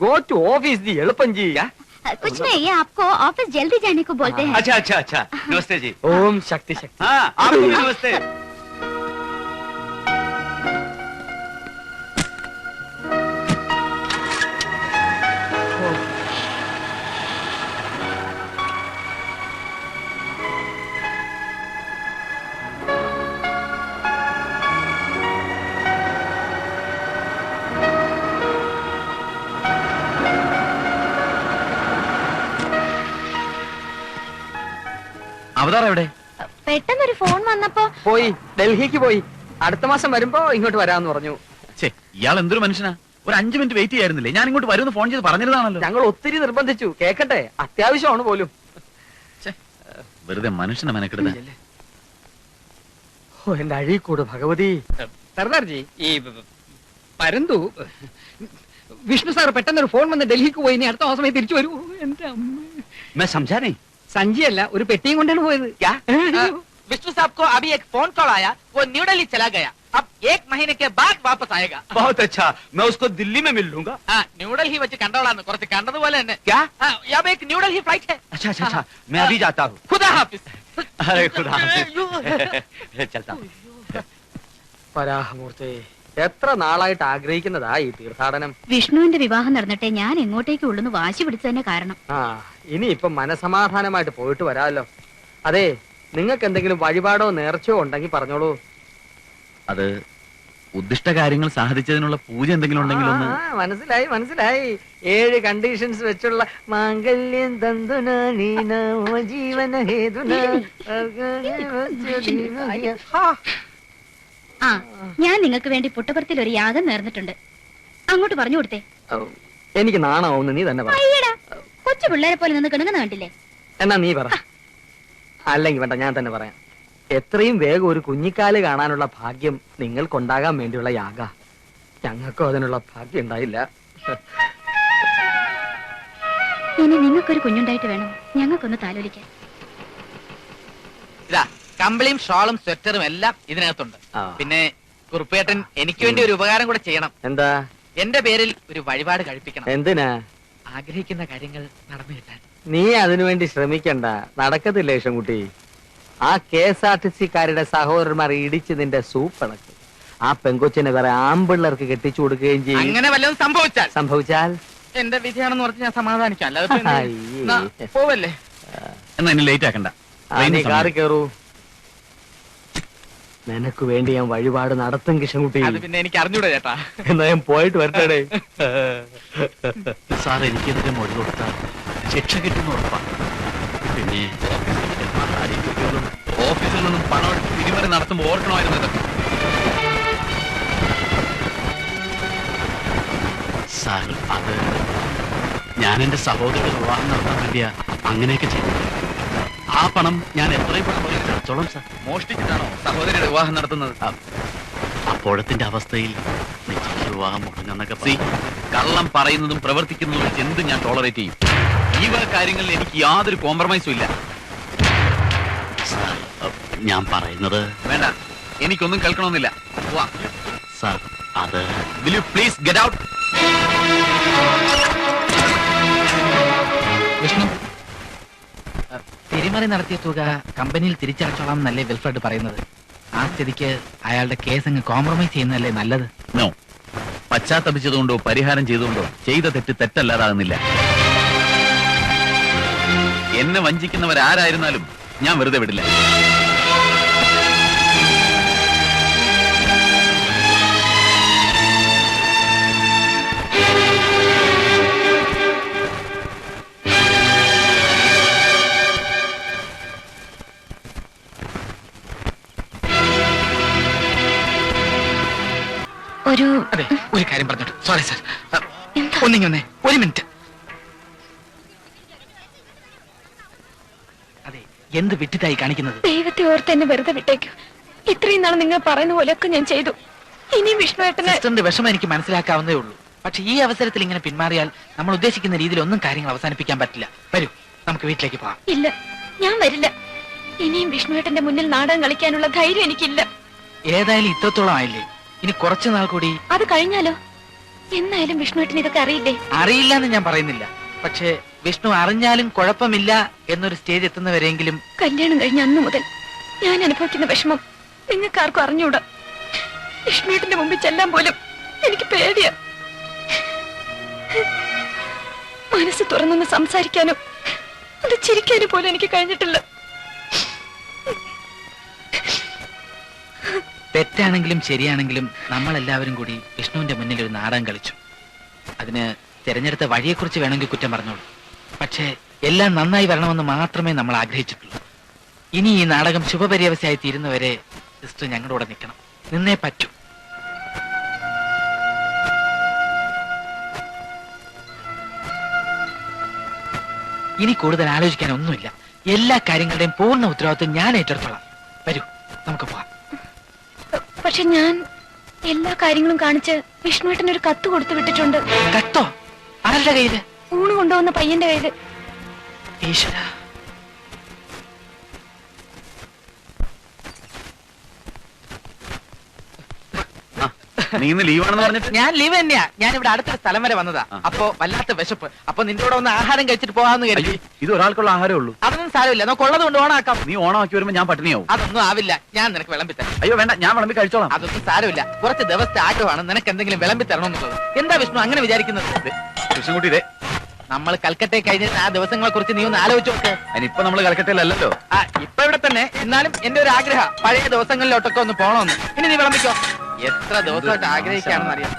ഗോ ടു ഓഫീസ് ജി എളുപ്പം ചെയ്യുക कुछ नहीं ये आपको ऑफिस जल्दी जाने को बोलते हैं. अच्छा अच्छा अच्छा नमस्ते जी ഓം ശക്തി ശക്തി हाँ आपको भी नमस्ते അവതാർ എവിടെ? പെട്ടെന്നൊരു ഫോൺ വന്നപ്പോ പോയി, ഡൽഹിക്ക് പോയി. അടുത്ത മാസം വരുമ്പോ ഇങ്ങോട്ട് വരാന്ന് പറഞ്ഞു. ഛേ, ഇയാൾ എന്തൊരു മനുഷ്യനാ! ഒരു 5 മിനിറ്റ് വെയിറ്റ് ചെയ്യായിരുന്നില്ലേ? ഞാൻ ഇങ്ങോട്ട് വരുമെന്ന് ഫോൺ ചെയ്ത് പറഞ്ഞിരുന്നാണല്ലോ. ഞങ്ങൾ ഒത്തിരി നിർബന്ധിച്ചു, കേക്കട്ടെ, അത്യാവശ്യമാണ് പോലും. വെറുതെ മനുഷ്യനെ മെനക്കെടുത്ത. ഓ, എന്റെ അഴീക്കൂട് ഭഗവതി. സർദാർജി, ഈ പരന്തു വിഷ്ണു സാർ പെട്ടെന്നൊരു ഫോൺ വന്ന് ഡൽഹിക്ക് പോയി, ഇനി അടുത്ത മാസമേ തിരിച്ചു വരൂ. എന്റെ അമ്മ, मैं समझा नहीं। സഞ്ചിയല്ല, ഒരു പെട്ടിയും കൊണ്ടാണ് പോയത്. विष्णु साहब को अभी एक फोन कॉल आया, वो न्यू दिल्ली चला गया, अब 1 महीने के बाद वापस आएगा. बहुत अच्छा, मैं उसको दिल्ली में मिल लूंगा। ന്യൂ ഡൽഹി വെച്ച് കണ്ടോളാന്ന്, കുറച്ച് കണ്ടതുപോലെ തന്നെ. क्या? यहाँ एक न्यू दिल्ली फ्लाइट है. अच्छा अच्छा अच्छा, मैं अभी जाता हूँ। खुदा हाफिज. अरे खुदा हाफिज। चलता हूँ। പരാഹമൂർത്തി, എത്ര നാളായിട്ട് ആഗ്രഹിക്കുന്നതാ ഈ തീർത്ഥാടനം. വിഷ്ണുവിന്റെ വിവാഹം നടന്നിട്ടേ ഞാൻ എങ്ങോട്ടേക്ക് ഉള്ളൂന്ന് വാശി പിടിച്ചതിന്റെ കാരണം. ഇനി ഇപ്പൊ മനസമാധാനമായിട്ട് പോയിട്ട് വരാമല്ലോ. അതെ, നിങ്ങൾക്ക് എന്തെങ്കിലും വഴിപാടോ നേർച്ചയോ ഉണ്ടെങ്കിൽ പറഞ്ഞോളൂ. അത് ഉദ്ദിഷ്ട കാര്യങ്ങൾ സാധിച്ചതിനുള്ള പൂജ എന്തെങ്കിലും ഉണ്ടെങ്കിൽ ഒന്ന്. മനസ്സിലായി മനസ്സിലായി. 7 കണ്ടീഷൻസ് വെച്ചുള്ള മാംഗല്യം തന്തുന നീന ജീവന ഹേതുന. ഞാൻ നിങ്ങൾക്ക് വേണ്ടി പുട്ടപുറത്തിൽ ഒരു യാഗം നേർന്നിട്ടുണ്ട്, അങ്ങോട്ട് പറഞ്ഞു കൊടുത്തേ. എനിക്ക് നാണമാവുന്നു, നീ തന്നെ പറ. കൊച്ചു പിള്ളേരെ പോലെ നിന്ന് കിണുങ്ങുന്ന കണ്ടില്ലേ? എന്നാ നീ പറ. അല്ലെങ്കിൽ വേണ്ട, ഞാൻ തന്നെ പറയാം. എത്രയും വേഗം ഒരു കുഞ്ഞിക്കാല് കാണാനുള്ള ഭാഗ്യം നിങ്ങൾക്കുണ്ടാകാൻ വേണ്ടിയുള്ള യാഗ. ഞങ്ങൾക്കും അതിനുള്ള ഭാഗ്യം ഉണ്ടായില്ല. ഇനി നിങ്ങൾക്കൊരു കുഞ്ഞുണ്ടായിട്ട് വേണം ഞങ്ങൾക്കൊന്ന് താലോലിക്കാൻ. ഇതാ കമ്പിളിയും ഷോളും സ്വെറ്ററും എല്ലാം ഇതിനകത്തുണ്ട്. പിന്നെ കുറുപ്പേട്ടൻ എനിക്ക് വേണ്ടി ഒരു ഉപകാരം കൂടെ ചെയ്യണം. എന്താ? എന്റെ പേരിൽ ഒരു വഴിപാട് കഴിപ്പിക്കണം. എന്തിനാ? ആഗ്രഹിക്കുന്ന കാര്യങ്ങൾ നടന്നു കിട്ടാൻ. നീ അതിനുവേണ്ടി ശ്രമിക്കണ്ട, നടക്കത്തില്ല യേശുകുട്ടി. ആ KSRTC-കാരുടെ സഹോദരന്മാർ ഇടിച്ച് നിന്റെ സൂപ്പിളക്കും. ആ പെങ്കൊച്ചിനെ വേറെ ആമ്പിള്ളേർക്ക് കെട്ടിച്ചു കൊടുക്കുകയും ചെയ്യും. അങ്ങനെ വല്ലതും സംഭവിച്ചാൽ എന്റെ വിധിയാണെന്ന് പറഞ്ഞ് ഞാൻ സമാധാനിക്കാം. അല്ലാതെ പോവല്ലേ? എന്നാ ഇനി ലേറ്റ് ആക്കണ്ട, നീ കാറി കയറൂ. നിനക്ക് വേണ്ടി ഞാൻ വഴിപാട് നടത്തും കിഷൻകുട്ടി. അത് പിന്നെ എനിക്ക് അറിഞ്ഞൂടെ ചേട്ടാ. എന്നാ ഞാൻ പോയിട്ട് വരട്ടെ. സാർ എനിക്കെതിരെ മൊഴി കൊടുത്താൽ ശിക്ഷ കിട്ടുന്ന ഉറപ്പാണ്. പിന്നെ ഓഫീസിൽ നിന്നും പണം എടുത്ത് തിരിമറി നടത്തുമ്പോൾ ഓർക്കണമായിരുന്നു ഇതൊക്കെ. സാർ, അത് ഞാൻ എന്റെ സഹോദരിയുടെ വിവാഹം നടത്താൻ വേണ്ടിയാ അങ്ങനെയൊക്കെ ചെയ്തു. ആ പണം ഞാൻ എത്രയും പെട്ടെന്ന് അടച്ചോളാം സാർ. മോഷ്ടിച്ചിട്ടാണോ സഹോദരിയുടെ വിവാഹം നടത്തുന്നത്? അപ്പോഴത്തിന്റെ അവസ്ഥയിൽ നിശ്ചിത വിവാഹം മുടങ്ങുന്നൊക്കെ കള്ളം പറയുന്നതും പ്രവർത്തിക്കുന്നതും വെച്ച് എന്ത് ഞാൻ ടോളറേറ്റ് ചെയ്യും. ഈ വക കാര്യങ്ങളിൽ എനിക്ക് യാതൊരു കോംപ്രമൈസും ഇല്ല. സാർ, ഞാൻ പറയുന്നത് വേണ്ട, എനിക്കൊന്നും കേൾക്കണമെന്നില്ല. സാർ, അത് will you please get out. Vishnu, തിരിമറി നടത്തിയ തുക കമ്പനിയിൽ തിരിച്ചടച്ചോളാം എന്നല്ലേ വിൽഫ്രഡ് പറയുന്നത്. ആ സ്ഥിതിക്ക് അയാളുടെ കേസ് അങ്ങ് കോംപ്രമൈസ് ചെയ്യുന്നതല്ലേ നല്ലത്? നോ, പശ്ചാത്തപിച്ചതുകൊണ്ടോ പരിഹാരം ചെയ്തുകൊണ്ടോ ചെയ്ത തെറ്റ് തെറ്റല്ലാതാകുന്നില്ല. എന്നെ വഞ്ചിക്കുന്നവരാരായിരുന്നാലും ഞാൻ വെറുതെ വിടില്ല. അതെ, ഒരു കാര്യം പറഞ്ഞോട്ടെ. സോറി സാർ, ഒന്നിങ്ങൊന്നേ, ഒരു മിനിറ്റ്. അതെ, എന്ത് വിട്ടിട്ടായി കാണിക്കുന്നത്? ദൈവത്തെ ഓർത്ത് എന്നെ വെറുതെ വിട്ടേക്കൂ. ഇത്രയും നാൾ നിങ്ങൾ പറയുന്ന പോലെയൊക്കെ ഞാൻ ചെയ്തു. ഇനി വിഷ്ണുവേട്ടനെ സിസ്റ്ററിന്റെ വിഷമം എനിക്ക് മനസ്സിലാക്കാവുന്നേ ഉള്ളൂ. പക്ഷെ ഈ അവസരത്തിൽ ഇങ്ങനെ പിന്മാറിയാൽ നമ്മൾ ഉദ്ദേശിക്കുന്ന രീതിയിൽ ഒന്നും കാര്യങ്ങൾ അവസാനിപ്പിക്കാൻ പറ്റില്ല. വരൂ, നമുക്ക് വീട്ടിലേക്ക് പോവാം. ഇല്ല, ഞാൻ വരില്ല. ഇനിയും വിഷ്ണുവേട്ടന്റെ മുന്നിൽ നാടകം കളിക്കാനുള്ള ധൈര്യം എനിക്കില്ല. ഏതായാലും ഇത്രത്തോളം ആയില്ലേ, ഇനി കുറച്ചു നാൾ കൂടി. അത് കഴിഞ്ഞാലോ? എന്നായാലും വിഷ്ണുവേട്ടൻ ഇതൊക്കെ അറിയില്ലേ? അറിയില്ല എന്ന് ഞാൻ പറയുന്നില്ല, പക്ഷേ വിഷ്ണു അറിഞ്ഞാലും കുഴപ്പമില്ല എന്നൊരു സ്റ്റേജ് എത്തുന്നവരെങ്കിലും. കല്യാണം കഴിഞ്ഞ അന്നു മുതൽ ഞാൻ അനുഭവിക്കുന്ന വിഷമം നിങ്ങൾക്കാർക്കും അറിഞ്ഞൂടാ. വിഷ്ണുവേട്ടന്റെ മുമ്പിൽ ചെല്ലാൻ പോലും എനിക്ക് പേടിയാ. മനസ്സ് തുറന്നൊന്ന് സംസാരിക്കാനോ അത് ചിരിക്കാനോ പോലും എനിക്ക് കഴിഞ്ഞിട്ടില്ല. തെറ്റാണെങ്കിലും ശരിയാണെങ്കിലും നമ്മളെല്ലാവരും കൂടി വിഷ്ണുവിന്റെ മുന്നിൽ ഒരു നാടകം കളിച്ചു. അതിന് തിരഞ്ഞെടുത്ത വഴിയെക്കുറിച്ച് വേണമെങ്കിൽ കുറ്റം പറഞ്ഞോളൂ. പക്ഷേ എല്ലാം നന്നായി വരണമെന്ന് മാത്രമേ നമ്മൾ ആഗ്രഹിച്ചിട്ടുള്ളൂ. ഇനി ഈ നാടകം ശുഭപര്യവസായി തീരുന്നവരെ സിസ്റ്റർ ഞങ്ങളുടെ കൂടെ നിൽക്കണം. നിന്നേ പറ്റൂ. ഇനി കൂടുതൽ ആലോചിക്കാൻ ഒന്നുമില്ല. എല്ലാ കാര്യങ്ങളുടെയും പൂർണ്ണ ഉത്തരവാദിത്വം ഞാൻ ഏറ്റെടുത്തോളാം. വരൂ, നമുക്ക് പോവാം. പക്ഷെ ഞാൻ എല്ലാ കാര്യങ്ങളും കാണിച്ച് വിഷ്ണുവേട്ടൻ ഒരു കത്ത് കൊടുത്തു വിട്ടിട്ടുണ്ട്. കത്തോ? ആരുടെ കയ്യില്? ഊണ് കൊണ്ടുവന്ന പയ്യന്റെ കയ്യില്. ഈശ്വര. നീ ഇന്ന് ലീവാണെന്ന് പറഞ്ഞിട്ട് ഞാൻ ലീവ് തന്നെയാ. ഞാൻ ഇവിടെ അടുത്തൊരു സ്ഥലം വരെ വന്നതാ. അപ്പൊ വല്ലാത്ത വിശപ്പ്. അപ്പൊ നിന്റെ കൂടെ ഒന്ന് ആഹാരം കഴിച്ചിട്ട് പോകാന്ന് കരുതി. ഇത് ഒരാൾക്കുള്ള ആഹാരമേ ഉള്ളൂ. അതൊന്നും സാരമില്ല, നമുക്ക് ഉള്ളത് കൊണ്ട് ഓണാക്കാം. നീ ഓണമാക്കി വരുമ്പോ ഞാൻ പട്ടിണിയാവും. അതൊന്നും ആവില്ല, ഞാൻ നിനക്ക് വിളമ്പി തരാം. അയ്യോ വേണ്ട, ഞാൻ വിളമ്പി കഴിച്ചോളാം. അതൊന്നും സാരമില്ല, കുറച്ച് ദിവസത്തെ ആഗ്രഹമാണ് നിനക്ക് എന്തെങ്കിലും വിളമ്പി തരണമെന്നുള്ളത്. എന്താ വിഷ്ണു അങ്ങനെ വിചാരിക്കുന്നത്? കൃഷ്ണൻകുട്ടി ഇതേ നമ്മൾ കൽക്കട്ടയിൽ കഴിഞ്ഞിട്ട് ആ ദിവസങ്ങളെ കുറിച്ച് നീ ഒന്ന് ആലോചിച്ച് നോക്ക്. അതിനിപ്പൊ നമ്മള് കൽക്കട്ടയിലല്ലോ. ഇപ്പൊ ഇവിടെ തന്നെ. എന്നാലും എന്റെ ഒരു ആഗ്രഹം പഴയ ദിവസങ്ങളിലോട്ടൊക്കെ ഒന്ന് പോണമെന്ന്. ഇനി നീ വിളമ്പിക്കോ. എത്ര ദിവസമായിട്ട് ആഗ്രഹിക്കാണെന്ന് അറിയാം.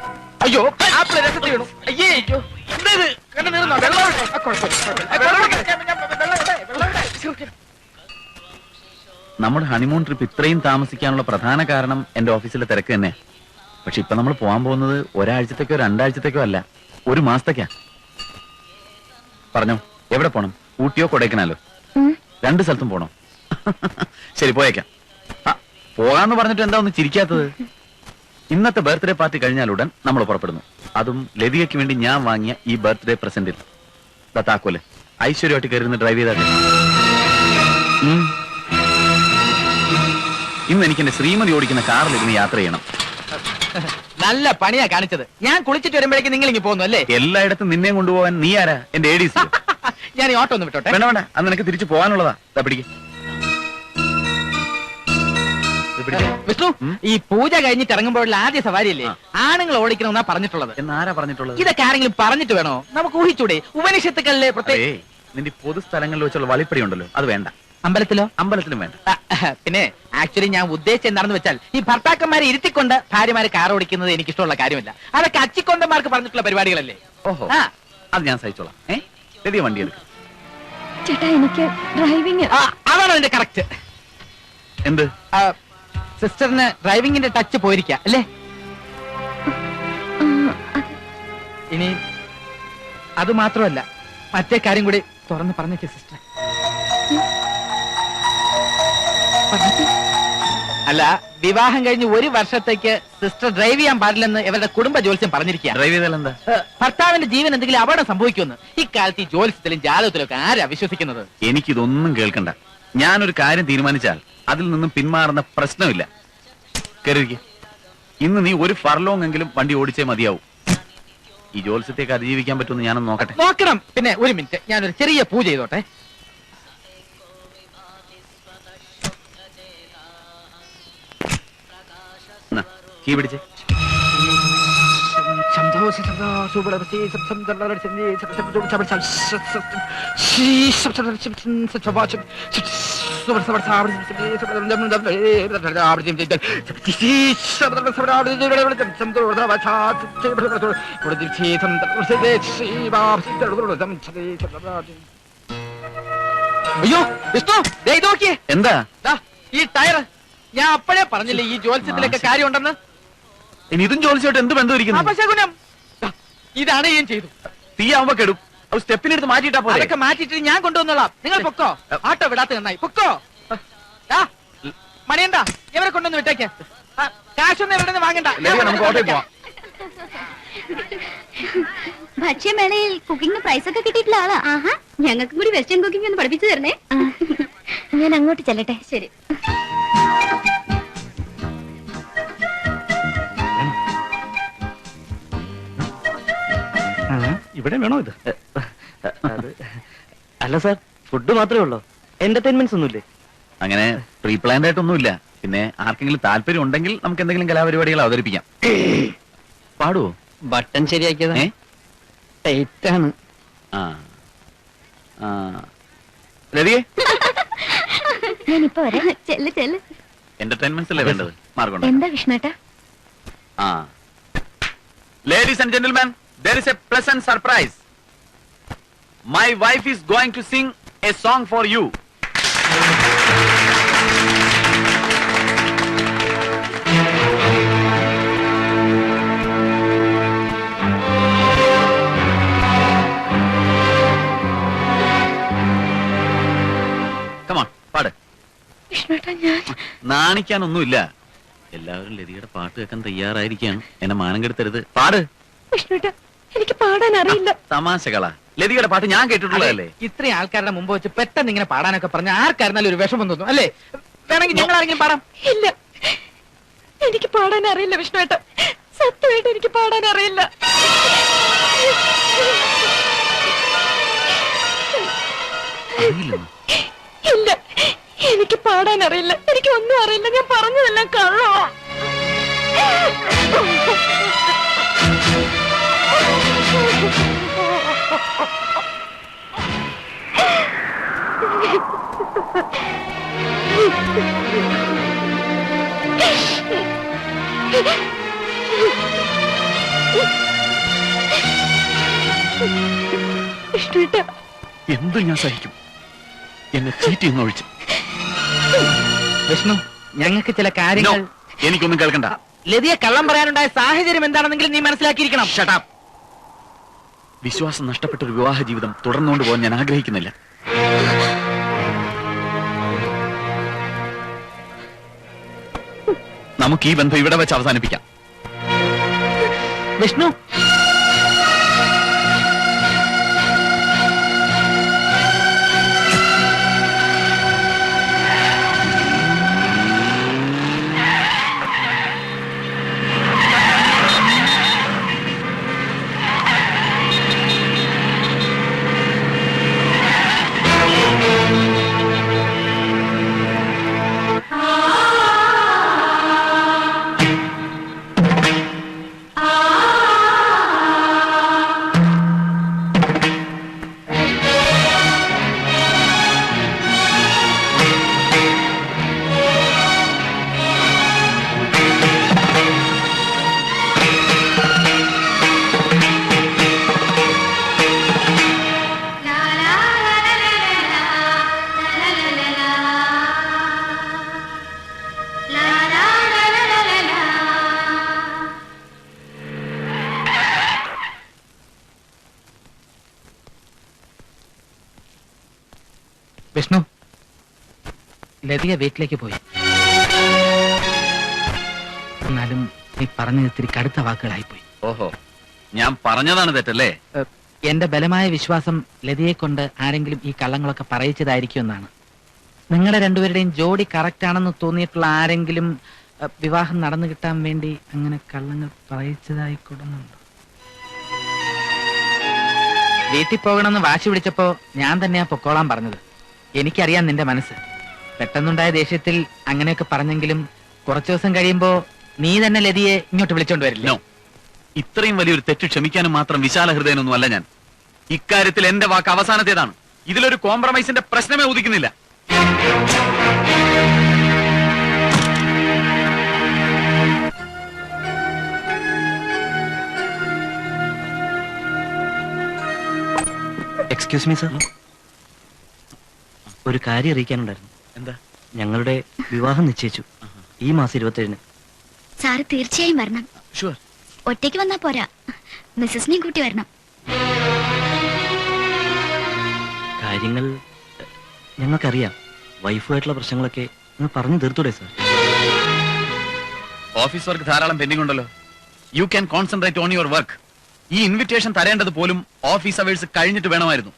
അയ്യോ, ആപ്പിള് രസത്തിൽ വീണു. അയ്യേ, അയ്യോ, എന്താ ഇത്? കണ്ടു നിന്നോ? വെള്ളം ഒഴിക്ക്. നമ്മുടെ ഹണിമൂൺ ട്രിപ്പ് ഇത്രയും താമസിക്കാനുള്ള പ്രധാന കാരണം എന്റെ ഓഫീസിലെ തിരക്ക് തന്നെ. പക്ഷെ ഇപ്പൊ നമ്മൾ പോകാൻ പോകുന്നത് ഒരാഴ്ചത്തേക്കോ 2 ആഴ്ചത്തേക്കോ അല്ല, 1 മാസത്തേക്കാ. പറഞ്ഞോ, എവിടെ പോണം? ഊട്ടിയോ കൊടൈക്കനാലോ? 2 സ്ഥലത്തും പോണോ? ശരി, പോയേക്കാം. പോകാന്ന് പറഞ്ഞിട്ട് എന്താ ഒന്ന് ചിരിക്കാത്തത്? ഇന്നത്തെ ബർത്ത്ഡേ പാർട്ടി കഴിഞ്ഞാലുടൻ നമ്മൾ പുറപ്പെടുന്നു. അതും ലതികയ്ക്ക് വേണ്ടി ഞാൻ വാങ്ങിയ ഈ ബർത്ത്ഡേ പ്രസന്റിൽ. താക്കോല് ഐശ്വര്യമായിട്ട് കയറുന്ന ഡ്രൈവ് ചെയ്താൽ ഇന്ന് എനിക്ക് എന്റെ ശ്രീമതി ഓടിക്കുന്ന കാറിൽ ഇരുന്ന് യാത്ര ചെയ്യണം. നല്ല പണിയാ കാണിച്ചത്. ഞാൻ കുളിച്ചിട്ട് വരുമ്പോഴേക്ക് നിങ്ങൾ ഇങ്ങനെ പോകുന്നു അല്ലേ? എല്ലായിടത്തും നിന്നെ കൊണ്ടുപോകാൻ നീ ആരാ? എന്റെ ADC. ഞാൻ ഈ ഓട്ടോ ഒന്ന് വിട്ടോട്ടെ. വേണ്ട വേണ്ട, അത് നിനക്ക് തിരിച്ചു പോകാനുള്ളതാ. പിടിക്ക്. വിഷ്ണു, ഈ പൂജ കഴിഞ്ഞിട്ട് ഇറങ്ങുമ്പോഴുള്ള ആദ്യ സവാരിയല്ലേ ആണുങ്ങൾ ഓടിക്കണമെന്നാ പറഞ്ഞിട്ടുള്ളത്. എന്നാരാ പറഞ്ഞിട്ടുള്ളത്? ഇതൊക്കെ ആരെങ്കിലും പറഞ്ഞിട്ട് വേണോ? നമുക്ക് ഊഹിച്ചൂടെ? ഉപനിഷത്തുക്കളിലെ പ്രത്യേക നിന്റെ പൊതു സ്ഥലങ്ങളിൽ വെച്ചുള്ള വളിപ്പടി ഉണ്ടല്ലോ, അത് വേണ്ട. അമ്പലത്തിലോ? അമ്പലത്തിലും വേണ്ട. പിന്നെ ആക്ച്വലി ഞാൻ ഉദ്ദേശിച്ചത് എന്താണെന്ന് വെച്ചാൽ ഈ ഭർത്താക്കന്മാരെ ഇരുത്തിക്കൊണ്ട് ഭാര്യമാരെ കാർ ഓടിക്കുന്നത് എനിക്ക് ഇഷ്ടമുള്ള കാര്യമില്ല. അതൊക്കെ അച്ചിക്കൊണ്ടന്മാർക്ക് പറഞ്ഞിട്ടുള്ള പരിപാടികളല്ലേ. ഓഹോ, അത് ഞാൻ സഹിച്ചോളാം. വലിയ വണ്ടി എടുക്കും. ചേട്ടാ, എനിക്ക് ഡ്രൈവിംഗ്. അതാണ് അതിന്റെ കറക്റ്റ്. എന്ത്? സിസ്റ്ററിന് ഡ്രൈവിംഗിന്റെ ടച്ച് പോയിരിക്കാം അല്ലേ? ഇനി അത് മാത്രമല്ല, മറ്റേ കാര്യം കൂടി തുറന്ന് പറഞ്ഞേക്ക് സിസ്റ്റർ. അല്ല, വിവാഹം കഴിഞ്ഞ് 1 വർഷത്തേക്ക് സിസ്റ്റർ ഡ്രൈവ് ചെയ്യാൻ പാടില്ലെന്ന് ഇവരുടെ കുടുംബ ജോത്സ്യം പറഞ്ഞിരിക്കുക. ഡ്രൈവ് ചെയ്താൽ എന്താ? ഭർത്താവിന്റെ ജീവൻ എന്തെങ്കിലും അപകടം സംഭവിക്കുമെന്ന്. ഇക്കാലത്ത് ഈ ജോത്സ്യത്തിലും ജാതകത്തിലും ഒക്കെ ആരാ വിശ്വസിക്കുന്നത്? എനിക്കിതൊന്നും കേൾക്കണ്ട. ഞാനൊരു കാര്യം തീരുമാനിച്ചാൽ അതിൽ നിന്നും പിന്മാറുന്ന പ്രശ്നമില്ല. കരുതിക്ക്, ഇന്ന് നീ 1 ഫർലോങ് എങ്കിലും വണ്ടി ഓടിച്ചേ മതിയാവും. ഈ ജോത്സ്യത്തേക്ക് അതിജീവിക്കാൻ പറ്റുമെന്ന് ഞാനൊന്ന് നോക്കട്ടെ. നോക്കണം. പിന്നെ 1 മിനിറ്റ്, ഞാനൊരു ചെറിയ പൂജ ചെയ്തോട്ടെ. കീ പിടിച്ചേ. അയ്യോ വിഷ്ണു, ഇത് നോക്കിയേ. എന്താ? ഈ ടയർ. ഞാൻ അപ്പോഴേ പറഞ്ഞില്ലേ ഈ ജോത്സ്യത്തിലൊക്കെ കാര്യമുണ്ടെന്ന്. ഇനി ഇതും ജോലിച്ചോട്ട് എന്ത് ബന്ധമിരിക്കുന്നു? അപശകുനം. ഇതാണ് ഞാൻ ചെയ്തു. തീയാവുമ്പോ കെടും. സ്റ്റെപ്പിനെടുത്ത് മാറ്റിയിട്ടാ പോലെ. അതൊക്കെ മാറ്റിയിട്ട് ഞാൻ കൊണ്ടുവന്നോളാം. നിങ്ങൾ പൊക്കോ. ആട്ടോ വിടാത്ത നന്നായി. പൊക്കോ. മണിയണ്ട, ഇവരെ കൊണ്ടൊന്ന് വിട്ടേക്ക്. കാശൊന്നും എവിടെ നിന്ന് വാങ്ങണ്ട. നമുക്ക് ഓട്ടോയിൽ പോവാം. ഭക്ഷ്യമേളയിൽ കുക്കിംഗ് പ്രൈസ് ഒക്കെ കിട്ടിയിട്ടുള്ള ആളാ. ആഹാ, ഞങ്ങൾക്കും കൂടി വെസ്റ്റേൺ കുക്കിംഗ് ഒന്ന് പഠിപ്പിച്ചു തരണേ. ഞാൻ അങ്ങോട്ട് ചെല്ലട്ടെ. ശരി. ഇവിടെ വേണോ ഇത്? അല്ല സാർ, ഫുഡ് മാത്രമേ ഉള്ളൂ, എന്റർടൈൻമെന്റ്സ് ഒന്നുമില്ലേ? അങ്ങനെ പ്രീ പ്ലാൻഡ് ആയിട്ടൊന്നുമില്ല. പിന്നെ ആർക്കെങ്കിലും താല്പര്യം ഉണ്ടെങ്കിൽ നമുക്ക് എന്തെങ്കിലും കലാപരിപാടികൾ അവതരിപ്പിക്കാം. പാടുവോ? ബട്ടൺ ശരിയാക്കിയതാ. ടൈറ്റ് ആണ്. രവിയെ, ഞാനിപ്പോ വരാം. ചെല്ല് ചെല്ല്. എന്റർടൈൻമെന്റ്സ് അല്ലേ വേണ്ടത്? മാർഗം എന്താ വിഷ്ണുട്ടാ? Ladies and gentlemen, there is a pleasant surprise. My wife is going to sing a song for you. നാണിക്കാനൊന്നുമില്ല. എല്ലാവരും ലതിയുടെ പാട്ട് കേൾക്കാൻ തയ്യാറായിരിക്കുകയാണ്. എന്നെ മാനം കെടുത്തരുത്. പാട്. വിഷ്ണുട്ടാ, എനിക്ക് പാടാൻ അറിയില്ല. തമാശകളാ. ലതിയുടെ പാട്ട് ഞാൻ കേട്ടിട്ടുള്ളതല്ലേ. ഇത്രയും ആൾക്കാരുടെ മുമ്പ് വെച്ച് പെട്ടെന്ന് ഇങ്ങനെ പാടാനൊക്കെ പറഞ്ഞ ആർക്കായിരുന്നാലും ഒരു വിഷമം തോന്നും അല്ലേ? വേണമെങ്കിൽ ഞങ്ങൾ ആരെങ്കിലും പാടാം. ഇല്ല, എനിക്ക് പാടാൻ അറിയില്ല വിഷ്ണുട്ടാ. സത്യമായിട്ട് എനിക്ക് പാടാൻ അറിയില്ല. ഇല്ല, എനിക്ക് പാടാൻ അറിയില്ല. എനിക്ക് ഒന്നും അറിയില്ല. ഞാൻ പറഞ്ഞതെല്ലാം കള്ളോ. എന്ത് ഞാൻ സഹിക്കും, എന്നെ ചീറ്റ് ചെയ്യുന്ന ഒഴിച്ച്. വിഷ്ണു, ഞങ്ങൾക്ക് ചില കാര്യങ്ങൾ. എനിക്കൊന്നും കേൾക്കണ്ട. ലതിയെ കള്ളം പറയാനുണ്ടായ സാഹചര്യം എന്താണെന്നെങ്കിലും നീ മനസ്സിലാക്കിയിരിക്കണം. Shut up. വിശ്വാസം നഷ്ടപ്പെട്ട ഒരു വിവാഹ ജീവിതം തുടർന്നുകൊണ്ട് പോകാൻ ഞാൻ ആഗ്രഹിക്കുന്നില്ല. നമുക്ക് ഈ ബന്ധം ഇവിടെ വെച്ച് അവസാനിപ്പിക്കാം. വിഷ്ണു, വിഷ്ണു, ലതിക വീട്ടിലേക്ക് പോയി. എന്നാലും നീ പറഞ്ഞത് ഇത്തിരി കടുത്ത വാക്കുകളായിപ്പോയി. ഓഹോ, ഞാൻ പറഞ്ഞതാണ് തെറ്റല്ലേ? എന്റെ ബലമായ വിശ്വാസം ലതിയെ കൊണ്ട് ആരെങ്കിലും ഈ കള്ളങ്ങളൊക്കെ പറയിച്ചതായിരിക്കും എന്നാണ്. നിങ്ങളുടെ രണ്ടുപേരുടെയും ജോഡി കറക്റ്റ് ആണെന്ന് തോന്നിയിട്ടുള്ള ആരെങ്കിലും വിവാഹം നടന്നു കിട്ടാൻ വേണ്ടി അങ്ങനെ കള്ളങ്ങൾ പറയിച്ചതായിക്കൊള്ളുന്നുണ്ടോ? വീട്ടിൽ പോകണമെന്ന് വാശി പിടിച്ചപ്പോ ഞാൻ തന്നെയാ പൊക്കോളാൻ പറഞ്ഞത്. എനിക്കറിയാം നിന്റെ മനസ്സ്. പെട്ടെന്നുണ്ടായ ദേഷ്യത്തിൽ അങ്ങനെയൊക്കെ പറഞ്ഞെങ്കിലും കുറച്ചു ദിവസം കഴിയുമ്പോ നീ തന്നെ ലതിയെ ഇങ്ങോട്ട് വിളിച്ചോണ്ട് വരില്ല. ഇത്രയും വലിയൊരു തെറ്റ് ക്ഷമിക്കാനും മാത്രം വിശാല ഹൃദയനൊന്നും അല്ല ഞാൻ. ഇക്കാര്യത്തിൽ എന്റെ വാക്ക് അവസാനത്തേതാണ്. ഇതിലൊരു കോംപ്രമൈസിന്റെ പ്രശ്നമേ ഉദിക്കുന്നില്ല. എക്സ്ക്യൂസ് മീ സർ, ഒരു കാര്യം അറിയിക്കാനുണ്ടായിരുന്നു. എന്താ? ഞങ്ങളുടെ വിവാഹം നിശ്ചയിച്ചു ഈ മാസം 27-ന്. സാറ് തീർച്ചയായും വരണം. ഷുവർ. ഒറ്റയ്ക്ക് വന്നാ പോരാ, മിസ്സസിനെയും കൂട്ടി വരണം. കാര്യങ്ങൾ ഞങ്ങൾക്കറിയാം. വൈഫുമായിട്ടുള്ള പ്രശ്നങ്ങളൊക്കെ നിങ്ങൾ പറഞ്ഞു തീർത്തൂടെ സാർ? ഓഫീസ് വർക്ക് ധാരാളം പെൻഡിംഗ് ഉണ്ടല്ലോ. You can concentrate on your work. ഈ ഇൻവിറ്റേഷൻ തരേണ്ടത് പോലും ഓഫീസ് അവേഴ്സ് കഴിഞ്ഞിട്ട് വേണമായിരുന്നു.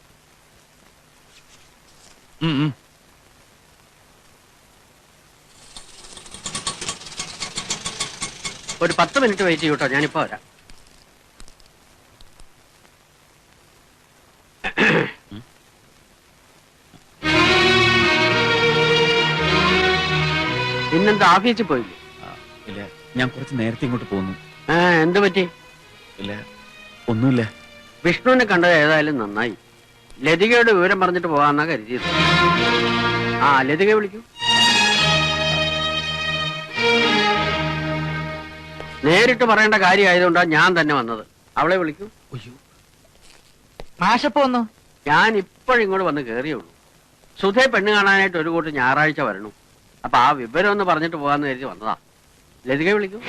ഒരു 10 മിനിറ്റ് വെയിറ്റ് ചെയ്യൂട്ടോ, ഞാനിപ്പോ വരാം. ഇന്നെന്താ ഓഫീസിൽ പോയില്ലേ? ഇല്ല, ഞാൻ കുറച്ച് നേരത്തെ ഇങ്ങോട്ട് പോന്നു. എന്ത് പറ്റി? ഇല്ല, ഒന്നുമില്ല. വിഷ്ണുവിനെ കണ്ടത് ഏതായാലും നന്നായി. ലതികയുടെ വിവരം പറഞ്ഞിട്ട് പോകാന്നാ കരുതിയത്. ലതിക വിളിക്കൂ. നേരിട്ട് പറയേണ്ട കാര്യമായതുകൊണ്ടാണ് ഞാൻ തന്നെ വന്നത്. അവളെ വിളിക്കൂ. മാഷപ്പോ വന്നു. ഞാൻ ഇപ്പോഴിങ്ങോട്ട് വന്ന് കയറിയുള്ളൂ. സുധേ പെണ്ണ് കാണാനായിട്ട് ഒരു കൂട്ട് ഞായറാഴ്ച വരണു. അപ്പൊ ആ വിവരം ഒന്ന് പറഞ്ഞിട്ട് പോകാന്ന് കരുതി വന്നതാ. ലതിക വിളിക്കൂ.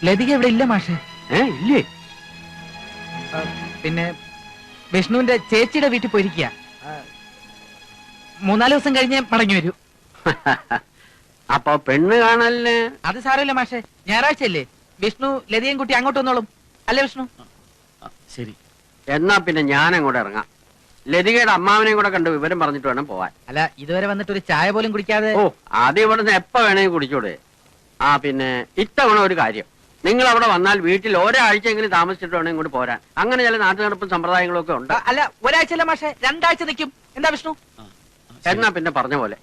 ലതിക ഇവിടെ ഇല്ല മാഷെ. ഇല്ലേ? പിന്നെ വിഷ്ണുവിന്റെ ചേച്ചിയുടെ വീട്ടിൽ പോയിരിക്കുക. 3-4 ദിവസം കഴിഞ്ഞ് മടങ്ങി വരൂ. അപ്പൊ പെണ്ണ് കാണലിന് അത് സാരമില്ല മാഷെ, ഞായറാഴ്ചയല്ലേ, വിഷ്ണു ലതിയും കുട്ടി അങ്ങോട്ട് വന്നോളും. അല്ലേ വിഷ്ണു? ശരി. എന്നാ പിന്നെ ഞാൻ അങ്ങോട്ട് ഇറങ്ങാം. ലതികയുടെ അമ്മാവനെയും കൂടെ കണ്ട് വിവരം പറഞ്ഞിട്ട് വേണം പോവാൻ. അല്ല, ഇതുവരെ വന്നിട്ട് ഒരു ചായ പോലും കുടിക്കാതെ. ഓ, ആദ്യം ഇവിടുന്ന് എപ്പ വേണമെങ്കിൽ കുടിച്ചൂടെ. ആ പിന്നെ ഇത്തവണ ഒരു കാര്യം, നിങ്ങൾ അവിടെ വന്നാൽ വീട്ടിൽ ഒരാഴ്ചയെങ്കിലും താമസിച്ചിട്ട് വേണം ഇങ്ങോട്ട് പോരാൻ. അങ്ങനെ ചില നാട്ടുനടപ്പും സമ്പ്രദായങ്ങളും ഒക്കെ ഉണ്ട്. അല്ല, ഒരാഴ്ചയല്ല മാഷെ, 2 ആഴ്ച നിൽക്കും. എന്താ വിഷ്ണു? എന്നാ പിന്നെ പറഞ്ഞ പോലെ.